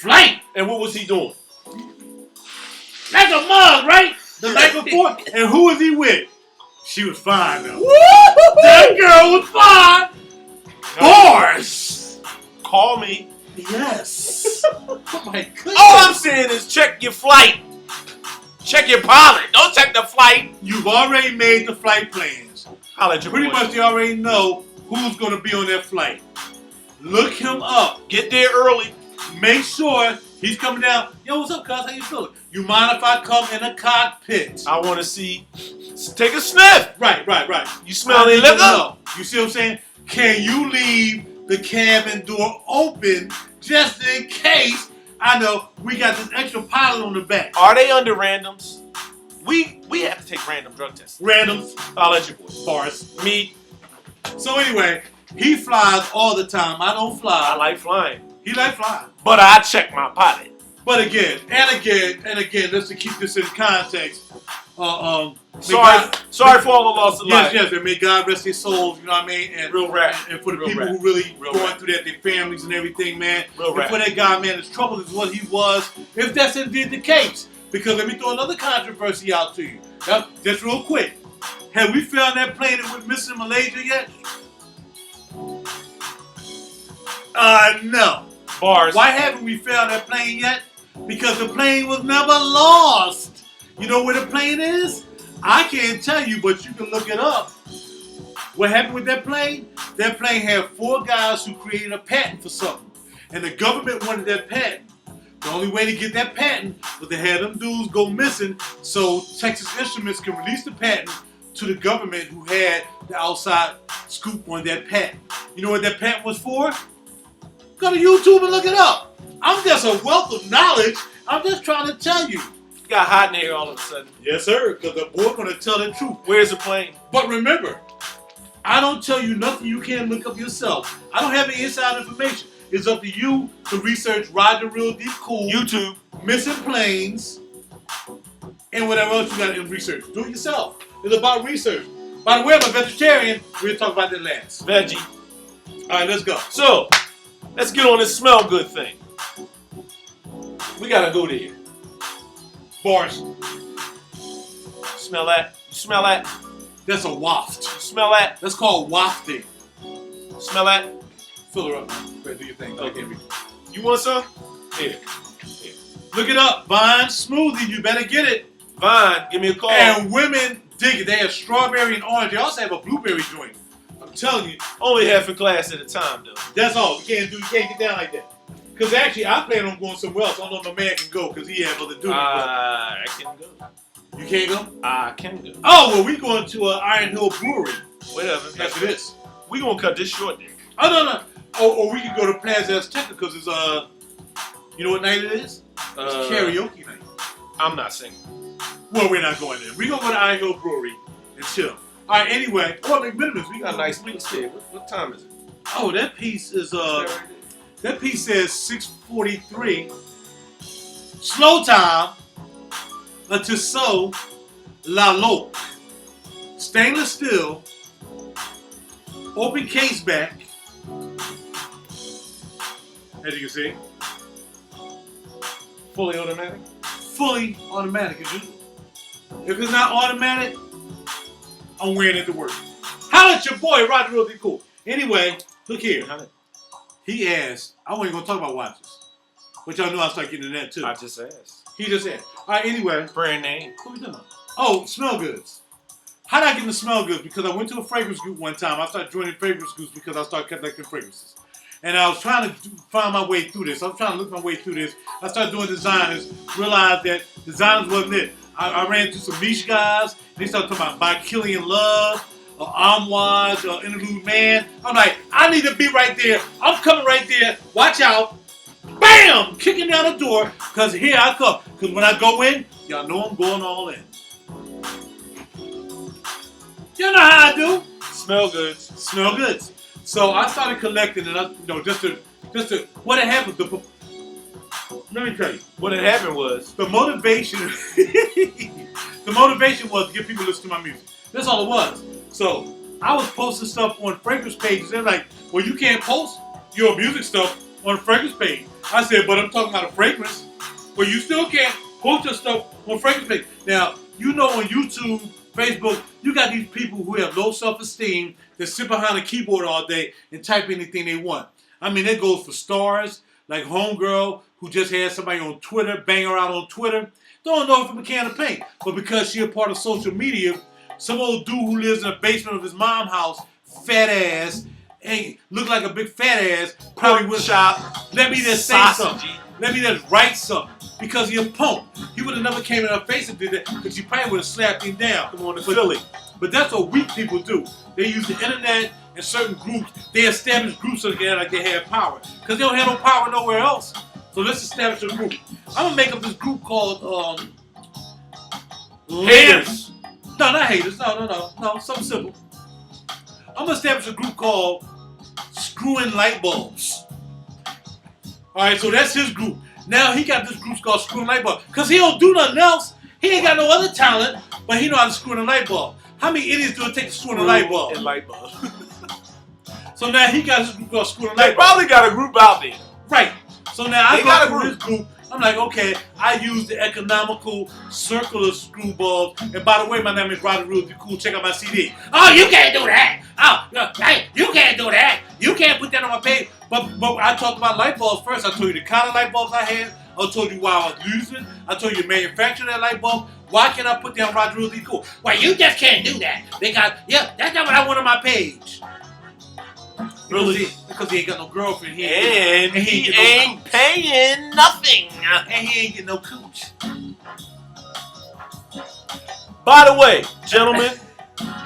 Flight. and what was he doing? That's a mug, right? The night before. And who was he with? She was fine, though. That girl was fine. Bars. Call me. Yes. Oh my goodness. All I'm saying is check your flight. Check your pilot. Don't check the flight. You've already made the flight plans. Holla at your Pretty boy. much they already know who's going to be on that flight. Look him up. Get there early. Make sure he's coming down. Yo, what's up, cuz? How you feeling? You mind if I come in a cockpit? I want to see. Take a sniff. Right. You smell any I need to liquor? know. You see what I'm saying? Can you leave the cabin door open just in case? I know we got this extra pilot on the back. Are they under randoms? We have to take random drug tests. Randoms. I'll let you boys. Bars. Me, So anyway, he flies all the time. I don't fly. I like flying. He like flying. But I check my pilot. But again, just to keep this in context, Sorry for all the loss of life. Yes, and may God rest their souls, you know what I mean? And Real rap. And for the Real people rap. who really Real going rap. through that, their families and everything, man. Real and rap. for that guy, man, as troubled as what he was, if that's indeed the case. Because let me throw another controversy out to you. Now, just real quick. Have we found that plane that went missing in Malaysia yet? No. Bars. Why haven't we found that plane yet? Because the plane was never lost. You know where the plane is? I can't tell you, but you can look it up. What happened with that plane? That plane had 4 guys who created a patent for something. And the government wanted that patent. The only way to get that patent was to have them dudes go missing so Texas Instruments can release the patent to the government who had the outside scoop on that patent. You know what that patent was for? Go to YouTube and look it up. I'm just a wealth of knowledge. I'm just trying to tell you. You got hot in here all of a sudden. Yes, sir, because the boy gonna tell the truth. Where's the plane? But remember, I don't tell you nothing you can't look up yourself. I don't have any inside information. It's up to you to research RaJuR Real Deep Cool, YouTube. missing planes, and whatever else you got to research. Do it yourself. It's about research. By the way, I'm a vegetarian. We'll talk about that last. Veggie. All right, let's go. So, let's get on this smell good thing. We gotta go there. Bars. Smell that? You smell that? That's a waft. You smell that? That's called wafting. Smell that? Fill her up. Go ahead, do your thing. Okay. You want some? Here. Look it up. Vine Smoothie. You better get it. Vine, give me a call. And women dig it. They have strawberry and orange. They also have a blueberry joint. I'm telling you. Only half a glass at a time, though. That's all. You can't get down like that. Because actually, I plan on going somewhere else. I don't know if my man can go because he has other duties. I can go. You can't go? I can go. Oh, well, we going to Iron Hill Brewery. Whatever. After this. We gonna cut this short, then. Oh, no. Or we can go to Plaza Azteca because it's, you know what night it is? It's karaoke night. I'm not singing. Well, we're not going there. We're going to go to Iron Hill Brewery and chill. All right, anyway. Oh, McMinimums. We Got a nice piece here. What time is it? Oh, that piece is, that piece says 6:43. Slow time until so la loc. Stainless steel. Open case back. As you can see. Fully automatic? Fully automatic as usual. If it's not automatic, I'm wearing it to work. Holla at your boy, RaJuR Real Deep Cool. Anyway, look here. He asked, I wasn't going to talk about watches. But y'all know I start getting into that too. I just asked. He just asked. All right, anyway. Brand name. What we talking about? Oh, smell goods. How did I get into smell goods? Because I went to a fragrance group one time. I started joining fragrance groups because I started collecting fragrances. And I was trying to find my way through this. I was trying to look my way through this. I started doing designers, realized that designers wasn't it. I ran into some niche guys. They started talking about By Killing Love, Amouage, Interlude Man. I'm like, I need to be right there. I'm coming right there. Watch out. Bam! Kicking down the door because here I come. Because when I go in, y'all know I'm going all in. You know how I do. Smell good. Smell good. So I started collecting, and just to what had happened. Let me tell you. What had happened was The motivation was to get people to listen to my music. That's all it was. So I was posting stuff on fragrance pages. They're like, well, you can't post your music stuff on a fragrance page. I said, but I'm talking about a fragrance. Well, you still can't post your stuff on fragrance page. Now, you know on YouTube, Facebook, you got these people who have low self-esteem that sit behind a keyboard all day and type anything they want. I mean, that goes for stars, like Homegirl, who just had somebody on Twitter, bang her out on Twitter. Don't know from a can of paint. But because she a part of social media, some old dude who lives in the basement of his mom's house, fat ass, and look like a big fat ass, probably would let me just say something. Let me just write something. Because he a punk. He would have never came in her face and did that, because she probably would have slapped him down. come on to Philly. But that's what weak people do. They use the internet and certain groups. They establish groups so they act like they have power. Because they don't have no power nowhere else. So let's establish a group. I'm gonna make up this group called Haters. No, not haters. No. Something simple. I'm gonna establish a group called Screwing Light Bulbs. All right, so that's his group. Now he got this group called Screwing Light Bulbs because he don't do nothing else. He ain't got no other talent, but he know how to screw in a light bulb. How many idiots do it take to screw in a light bulb? And light bulb. So now he got his group called Screwing They Light Bulbs. probably got a group out there. Right. So now I They got a go through this group. I'm like, okay, I use the economical circular screw bulb. And by the way, my name is RaJuR. If you're cool, check out my CD. Oh, you can't do that. Oh, no, hey, you can't do that. You can't put that on my page. But I talked about light bulbs first. I told you the kind of light bulbs I had. I told you why I was using. I told you manufacture that light bulb. Why can't I put down RaJuR be cool? Well, you just can't do that. That's not what I want on my page. Really? Because he ain't got no girlfriend. He ain't paying nothing. And he ain't getting no cooch. By the way, gentlemen,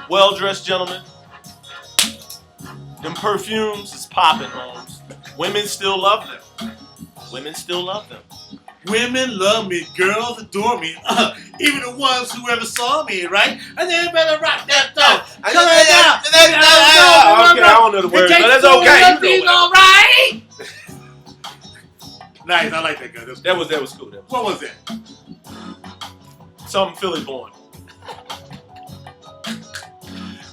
well-dressed gentlemen, them perfumes is popping, homes. Women still love them. Women still love them. Women love me, girls adore me, even the ones who ever saw me, right? And they better rock that stuff. Okay, I don't know the words, but that's okay. You know all right. Nice, I like that guy. That was cool. What was that? Something Philly born.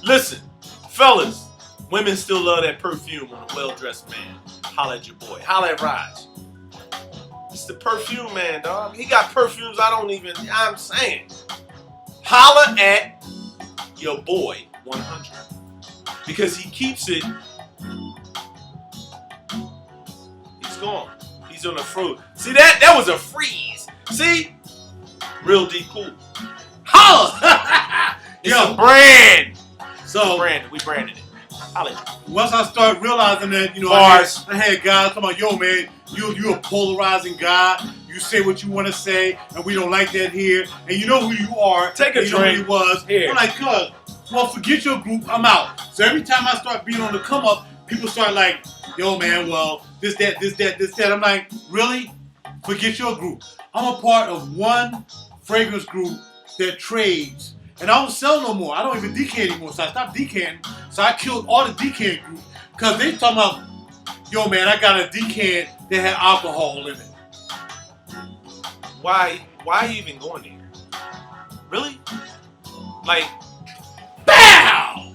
Listen, fellas, women still love that perfume on a well-dressed man. Holla at your boy. Holla at Raj. It's the perfume man, dog. He got perfumes I'm saying. Holla at your boy 100. Because he keeps it. He's gone. He's on a froze. See that was a freeze. See? Real D cool. Holla! It's a brand. So We branded it. Holla at you. once I start realizing that, I had guys talking about, yo man, you a polarizing guy. You say what you want to say, and we don't like that here. And you know who you are. Take a and you know drink. who he was. Here. I'm like, cuz, well, forget your group. I'm out. So every time I start being on the come up, people start like, yo man, well, this, that. I'm like, really? Forget your group. I'm a part of one fragrance group that trades. And I don't sell no more. I don't even decant anymore. So I stopped decanting. So I killed all the decant groups. Because they talking about, yo man, I got a decant that had alcohol in it. Why are you even going there? Really? Like, BAM!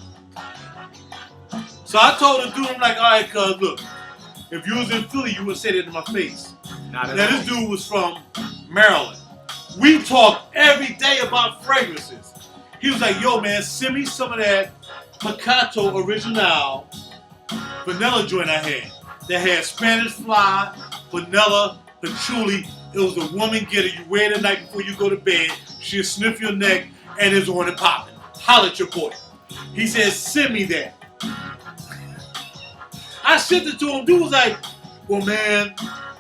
So I told the dude, I'm like, all right, cuz, look, if you was in Philly, you would say that to my face. not at Now, all. this dude was from Maryland. We talk every day about fragrances. He was like, yo, man, send me some of that Picato Original vanilla joint I had. That had Spanish fly, vanilla, patchouli. It was a woman getter. You wear it the night before you go to bed. She'll sniff your neck and it's on and popping. Holla at your boy. He said, send me that. I sent it to him. Dude was like, well, man,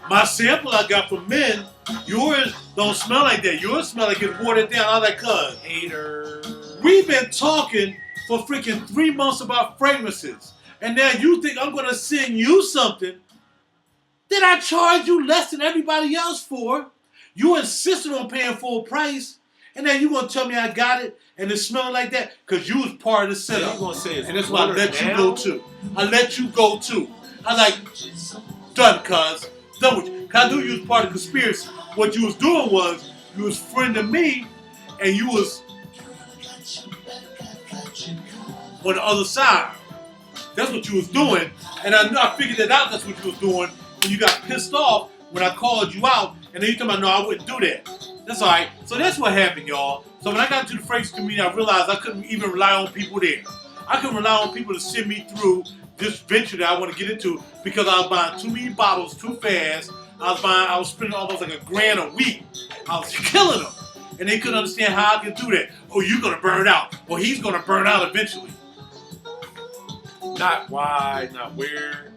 my sample I got from men, yours don't smell like that. Yours smell like it's watered down. I was like, cuz, Hater. we've been talking for freaking 3 months about fragrances. And now you think I'm going to send you something that I charge you less than everybody else for. You insisted on paying full price. And then you gonna tell me I got it and it smelled like that? Cause you was part of the So you setup. gonna say it's And that's why I watered let you down? go too. I let you go too. I like, done cuz. Done with you. Cause I knew you was part of the conspiracy. What you was doing was, you was friending me and you was on the other side. That's what you was doing. And I figured that out, that's what you was doing. When you got pissed off when I called you out. And then you told me, no, I wouldn't do that. That's alright. So that's what happened, y'all. So when I got to the Frank's community, I realized I couldn't even rely on people there. I couldn't rely on people to send me through this venture that I want to get into because I was buying too many bottles too fast. I was spending almost like $1,000 a week. I was killing them. And they couldn't understand how I could do that. Oh, you're going to burn out. Well, he's going to burn out eventually. Not why, not where.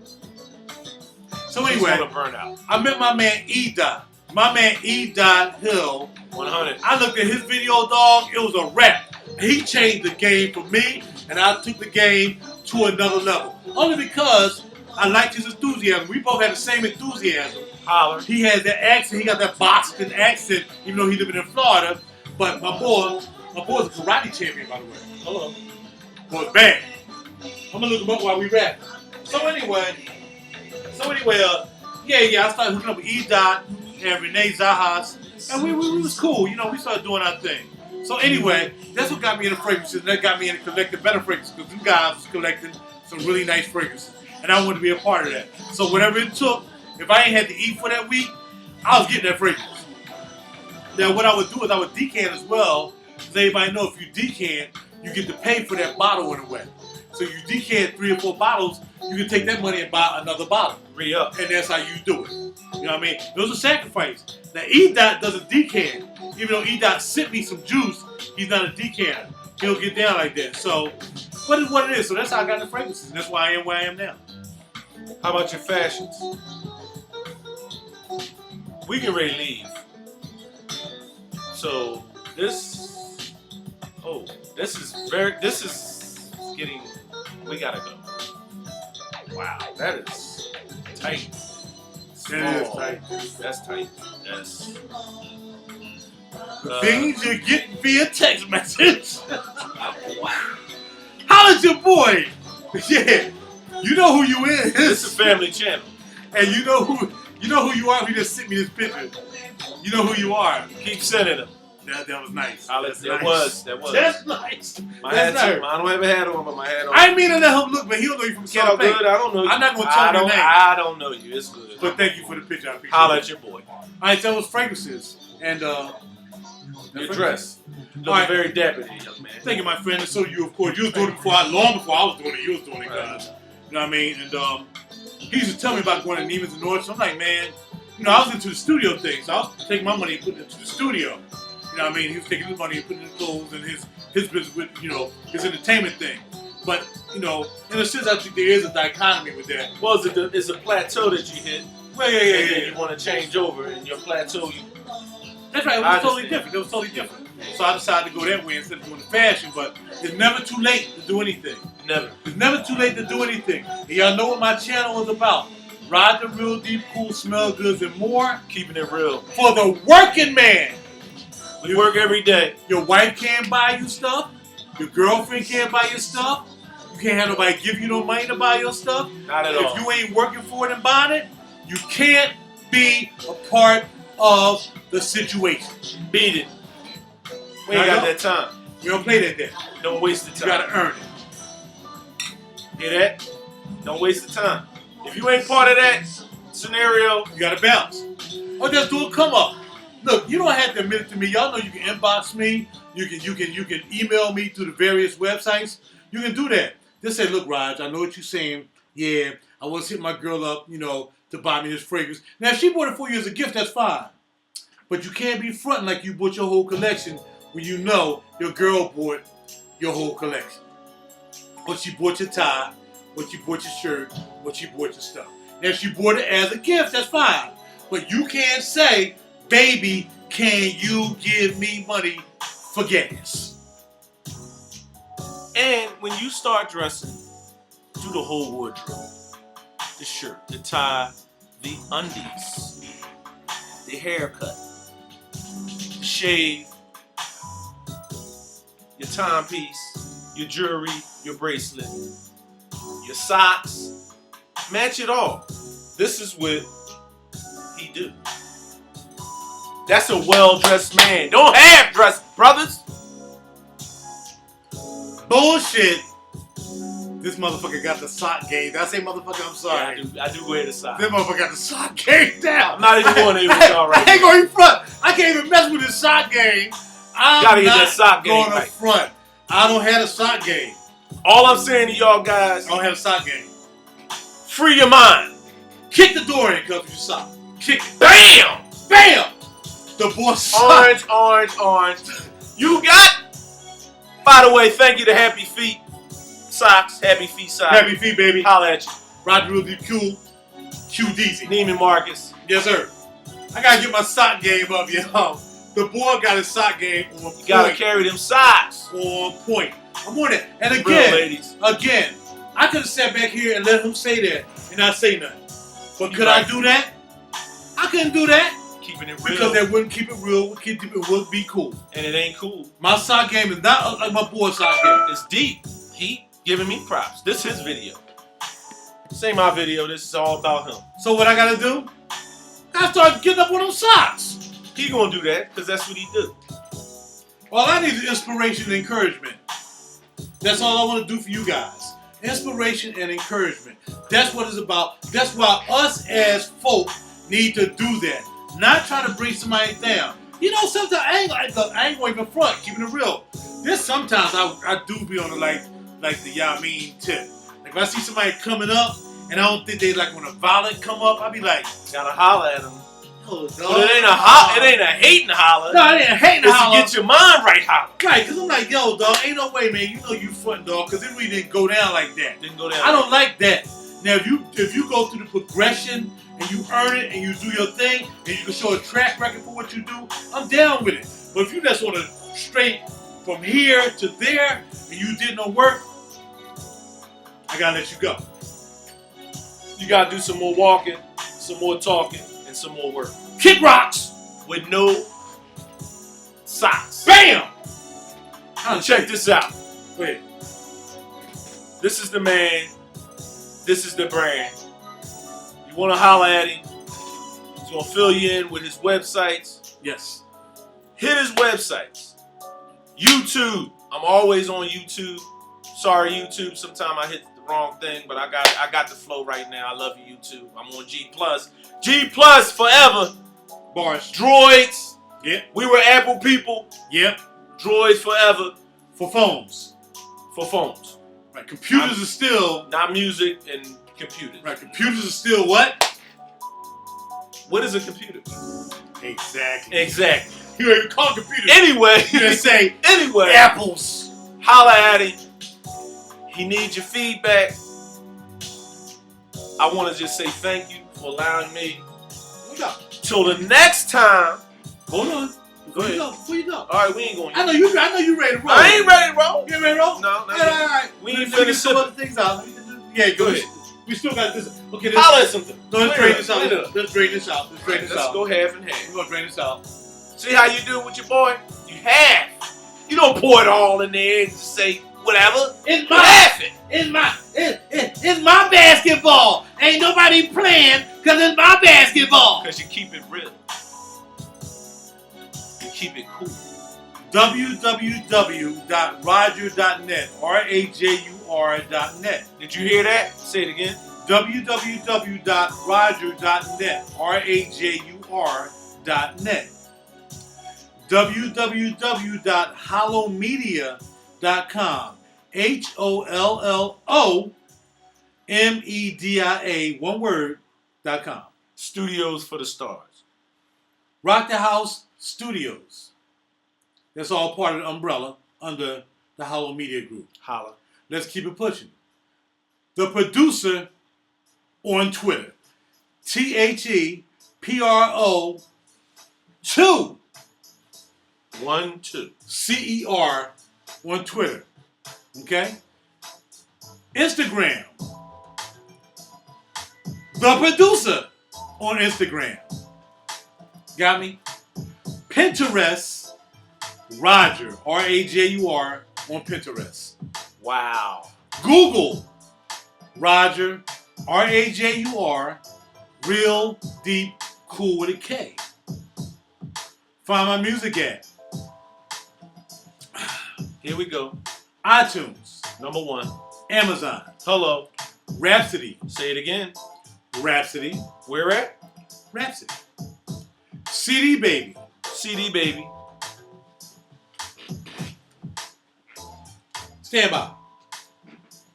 So He's anyway, gonna burn out. I met my man E.Dot. My man E.Dot Hill. 100. I looked at his video, dog. It was a wrap. He changed the game for me, and I took the game to another level. Only because I liked his enthusiasm. We both had the same enthusiasm. Holler. He had that accent. He got that Boston accent, even though he living in Florida. But my boy's a karate champion, by the way. Hello. Boy's bad. I'm gonna look him up while we rap. So anyway, I started hooking up with E.Dot and Rene Zayas, and we was cool. You know, we started doing our thing. So anyway, that's what got me into fragrances, and that got me into collecting better fragrances, because them guys was collecting some really nice fragrances, and I wanted to be a part of that. So whatever it took, if I ain't had to eat for that week, I was getting that fragrance. Now what I would do is I would decant as well, because everybody know if you decant, you get to pay for that bottle in a way. So you decant 3 or 4 bottles, you can take that money and buy another bottle. Re-up. And that's how you do it. You know what I mean? It was a sacrifice. Now E.Dot doesn't decant. Even though E.Dot sent me some juice, he's not a decanter. He don't get down like that. So, what is what it is. So that's how I got the fragrances. And that's why I am where I am now. How about your fashions? We can ready to leave. So this is getting, we gotta go. Wow, that is tight. It is tight. That's tight. That's Things you get via text message. How's your boy? Yeah, you know who you is. It's a family channel. And you know who you are. Who just sent me this picture. You know who you are. Keep sending them. That was nice. That was. That's nice. My That's hat too. nice. I don't have a hat on, but my hat on. I ain't mean to let him look, but he don't know you from It's all Campaign. good. I don't know you. I'm not gonna tell you your name. I don't know you. It's good. But thank you for the picture. I appreciate Holla it. at your boy. Alright, that was fragrances. And Your dress. You look All right. very dapper there, young man. Thank you, my friend. And so you, of course, you was doing it long before I was doing it. You was doing it, guys. You know what I mean? And he used to tell me about going to Neiman's and Nordstrom. I'm like, man, you know, I was into the studio thing, so I was taking my money and putting it into the studio. You know what I mean? He was taking his money and putting it in clothes and his business with, you know, his entertainment thing. But, you know, in a sense, I think there is a dichotomy with that. Well, it's a plateau that you hit. Well, And then yeah. you want to change over, and your plateau, That's right. It was totally different. It was totally different. So I decided to go that way instead of doing the fashion. But it's never too late to do anything. never. It's never too late to do anything. And y'all know what my channel is about. RaJuR, Real Deep, Cool, Smell Goods, and more. Keeping it real. For the working man. We work every day. Your wife can't buy you stuff. Your girlfriend can't buy your stuff. You can't have nobody give you no money to buy your stuff. Not at all. If you ain't working for it and buying it, you can't be a part of the situation. Beat it. We ain't got that time. You don't play that day. Don't waste the You time. gotta earn it. Hear that? Don't waste the time. If you ain't part of that scenario, You gotta bounce. Or just do a come up. Look, you don't have to admit it to me. Y'all know you can inbox me. You can email me through the various websites. You can do that. Just say, look, Raj, I know what you're saying. Yeah, I want to hit my girl up, you know, to buy me this fragrance. Now, if she bought it for you as a gift, that's fine. But you can't be fronting like you bought your whole collection when you know your girl bought your whole collection. Or she bought your tie, or she bought your shirt, or she bought your stuff. Now, if she bought it as a gift, that's fine. But you can't say, baby, can you give me money for gas? and when you start dressing, do the whole wardrobe. The shirt, the tie, the undies, the haircut, the shave, your timepiece, your jewelry, your bracelet, your socks. Match it all. This is what he do. That's a well-dressed man. Don't have dress, brothers. Bullshit. This motherfucker got the sock game. Did I say motherfucker? I'm sorry. Yeah, I do wear the socks. This motherfucker got the sock game down. I'm not even going to with y'all right I ain't going in front. I can't even mess with this sock game. I'm Gotta get not that sock game going right. up front. I don't have a sock game. All I'm saying to y'all guys, I don't have a sock game. free your mind. Kick the door in, cuz with your sock. Kick it. Bam! Bam! The boy sock. Orange. You got, by the way, thank you to Happy Feet Socks. Happy Feet Socks. Happy feet, baby. Holla at you. RaJuR the QDZ. Neiman Marcus. Yes, sir. I gotta get my sock game up, yo. The boy got his sock game on point. You gotta carry them socks. On point. I'm on it. And Real again, ladies. I could have sat back here and let him say that and not say nothing. But You could right. I do that? I couldn't do that. Keeping it real. Because that wouldn't keep it real. It would be cool. And it ain't cool. My sock game is not like my boy's sock game. It's deep. He giving me props. This is his video. This ain't my video. This is all about him. So what I gotta do? I start getting up on them socks. He gonna do that because that's what he do. All I need is inspiration and encouragement. That's all I want to do for you guys. Inspiration and encouragement. That's what it's about. That's why us as folk need to do that. Not trying to bring somebody down. You know, sometimes I ain't going even front, keeping it real. There's sometimes I do be on the like the y'all mean tip. Like if I see somebody coming up and I don't think they like when a violent come up, I be like, Gotta holler at him. oh, dog. But it ain't a hating holler. No, it ain't a hating It's holler. to get your mind right holler. Right, because I'm like, yo, dog, ain't no way, man. You know you front, dog, because it really didn't go down like that. Didn't go down. I don't like that. Now, if you go through the progression and you earn it and you do your thing and you can show a track record for what you do, I'm down with it. But if you just want to straight from here to there and you did no work, I gotta let you go. You gotta do some more walking, some more talking, and some more work. Kick rocks! With no socks. Bam! Now check this out. Go ahead. This is the man. This is the brand. You wanna holler at him. He's gonna fill you in with his websites. Yes. Hit his websites. YouTube. I'm always on YouTube. Sorry, YouTube. Sometimes I hit the wrong thing, but I got the flow right now. I love you, YouTube. I'm on G+. G+ forever. Bars. Droids. Yep. We were Apple people. Yep. Droids forever. For phones. For phones. Right. Computers are still. Not music and computers. Right. Computers are still what? What is a computer? Exactly. Exactly. You ain't even call computers. Anyway. You just say anyway. apples. Holla at him. He needs your feedback. I want to just say thank you for allowing me. Till the next time. Hold on. Go ahead. Before you go. All right, we ain't going. I know you ready to roll. I ain't ready to roll. You ready to roll? No, All right. We ain't Let me finished get some sipping. other things out. Yeah, Go ahead. We still got this. Okay, Holla at something. let's drain this out. Clean it up. Let's drain this out. Let's drain this Let's out. go half and half. We're gonna drain this out. See how you do it with your boy? You half. You don't pour it all in there and just say whatever. It's You half it. It's my basketball. Ain't nobody playing because it's my basketball. Because you keep it real. You keep it cool. www.rajur.net. RAJUR.net. Did you hear that? Say it again. www.rajur.net. RAJUR.net. www.hollowmedia.com. HOLLOMEDIA, one word, .com. Studios for the Stars. Rock the House Studios. That's all part of the umbrella under the Hollow Media Group. Holla. Let's keep it pushing. The producer on Twitter. THEPRO 2. 1, 2. CER on Twitter. Okay? Instagram. The producer on Instagram. Got me? Pinterest. RaJuR. RaJuR. on Pinterest. Wow. Google RaJuR, RaJuR, Real Deep Cool with a K. Find my music at Here we go. iTunes, Number 1. Amazon, Hello. Rhapsody, Say it again. Rhapsody, Where at? Rhapsody, CD Baby, CD Baby. Stand by.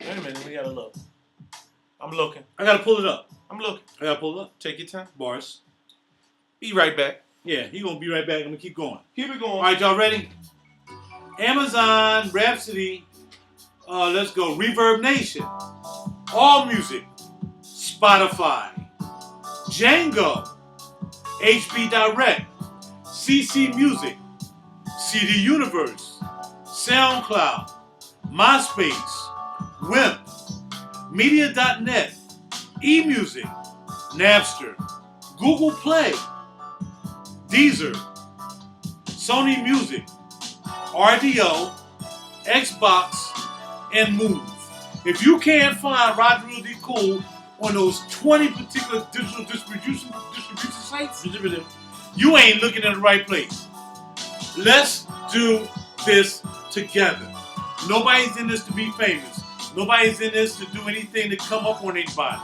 Wait a minute. We gotta look. I'm looking. I gotta pull it up. I'm looking. I gotta pull it up. Take your time. Bars. Be right back. Yeah, he gonna be right back. I'm gonna keep going. Here we go. All right, y'all ready? Amazon, Rhapsody, let's go. Reverb Nation, All Music, Spotify, Django, HB Direct, CC Music, CD Universe, SoundCloud, MySpace, Wimp, Media.net, eMusic, Napster, Google Play, Deezer, Sony Music, RDO, Xbox, and Move. If you can't find RaJuR D Cool on those 20 particular digital distribution sites, you ain't looking in the right place. Let's do this together. Nobody's in this to be famous. Nobody's in this to do anything to come up on anybody.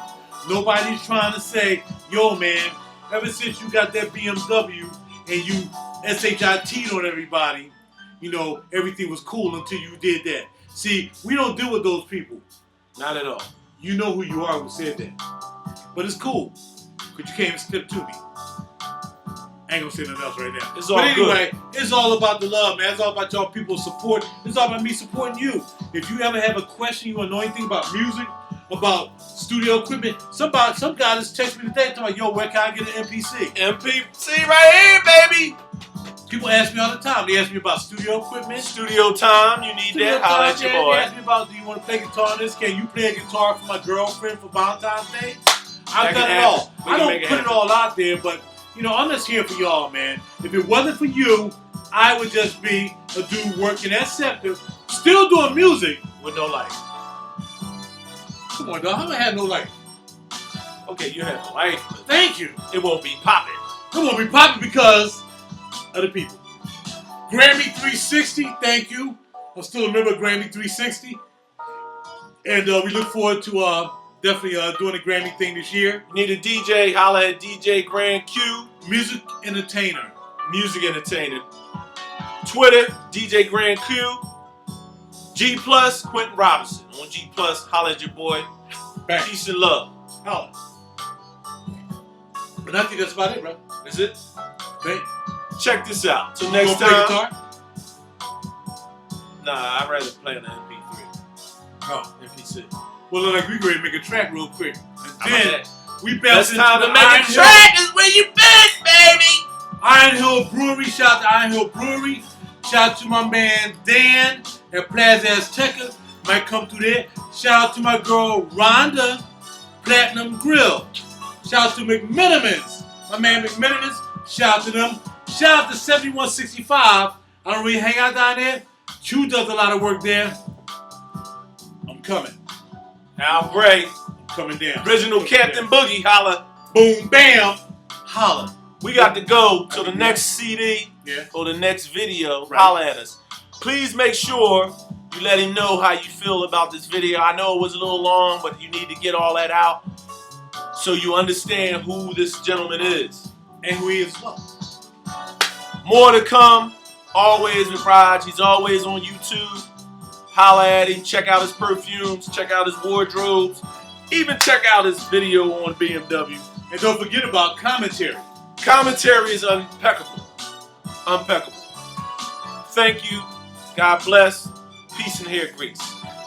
Nobody's trying to say, yo man, ever since you got that BMW and you SHIT'd on everybody, you know, everything was cool until you did that. See, we don't deal with those people. Not at all. You know who you are who said that. But it's cool, because you came and slipped to me. I ain't gonna say nothing else right now. It's all but anyway, good. It's all about the love, man. It's all about y'all people's support. It's all about me supporting you. If you ever have a question, you want to know anything about music, about studio equipment, some guy just texted me today talking about, yo, where can I get an MPC? MPC right here, baby. People ask me all the time. They ask me about studio equipment. Studio time. You need Studio that. Holla time, at your yeah. boy. They ask me about, do you want to play guitar on this? Can you play a guitar for my girlfriend for Valentine's Day? I've done it all. I don't put it all out there, but you know, I'm just here for y'all, man. If it wasn't for you, I would just be a dude working at Scepter, still doing music With no life. Come on, dog. How am I have no life? Okay, you have a life, but Thank you. it won't be popping. It won't be popping because of the people. Grammy 360, thank you. I'm still a member of Grammy 360. And we look forward to definitely doing the Grammy thing this year. You need a DJ, holla at DJ Grand Q. Music entertainer. Music entertainer. Twitter, DJ Grand Q. G Plus, Quintin Robinson. On G Plus, holla at your boy. Back. Peace and love. Holla. But I think that's about it, bro. Is it? Okay. Check this out. Till You next gonna play time. guitar? Nah, I'd rather play on the MP3. Oh. MPC. Well, look like we ready to make a track real quick. How And about then that? we Best bounce into time the to make Iron a Hill. track is when you best, baby. Iron Hill Brewery. Shout out to Iron Hill Brewery. Shout out to my man Dan at Plaza Azteca. Might come through there. Shout out to my girl Rhonda, Platinum Grill. Shout out to McMenamins. My man McMenamins. Shout out to them. Shout out to 7165. I don't really hang out down there. Chew does a lot of work there. I'm coming. Al Gray, Coming down. original Captain Boogie, holla. Boom, bam. Holla. We got to go to the next CD Yeah. or the next video. Right. Holla at us. Please make sure you let him know how you feel about this video. I know it was a little long, but you need to get all that out so you understand who this gentleman is. And who he is as well. More to come. Always with Raj. He's always on YouTube. Holla at him. Check out his perfumes. Check out his wardrobes. Even check out his video on BMW. And don't forget about commentary. Commentary is impeccable. Impeccable. Thank you. God bless. Peace and hair grease.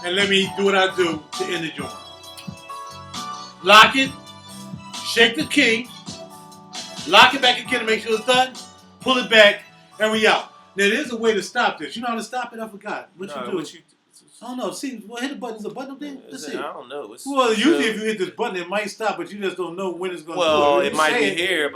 And let me do what I do to end the joint. Lock it. Shake the key. Lock it back again to make sure it's done. Pull it back. And we out. Now, there's a way to stop this. You know how to stop it? I forgot. What you do? I don't know. See, well, hit the button. Is a button up there? Let's see. I don't know. Well, usually if you hit this button, it might stop, but you just don't know when it's going to do it. Well, it might Say be here, but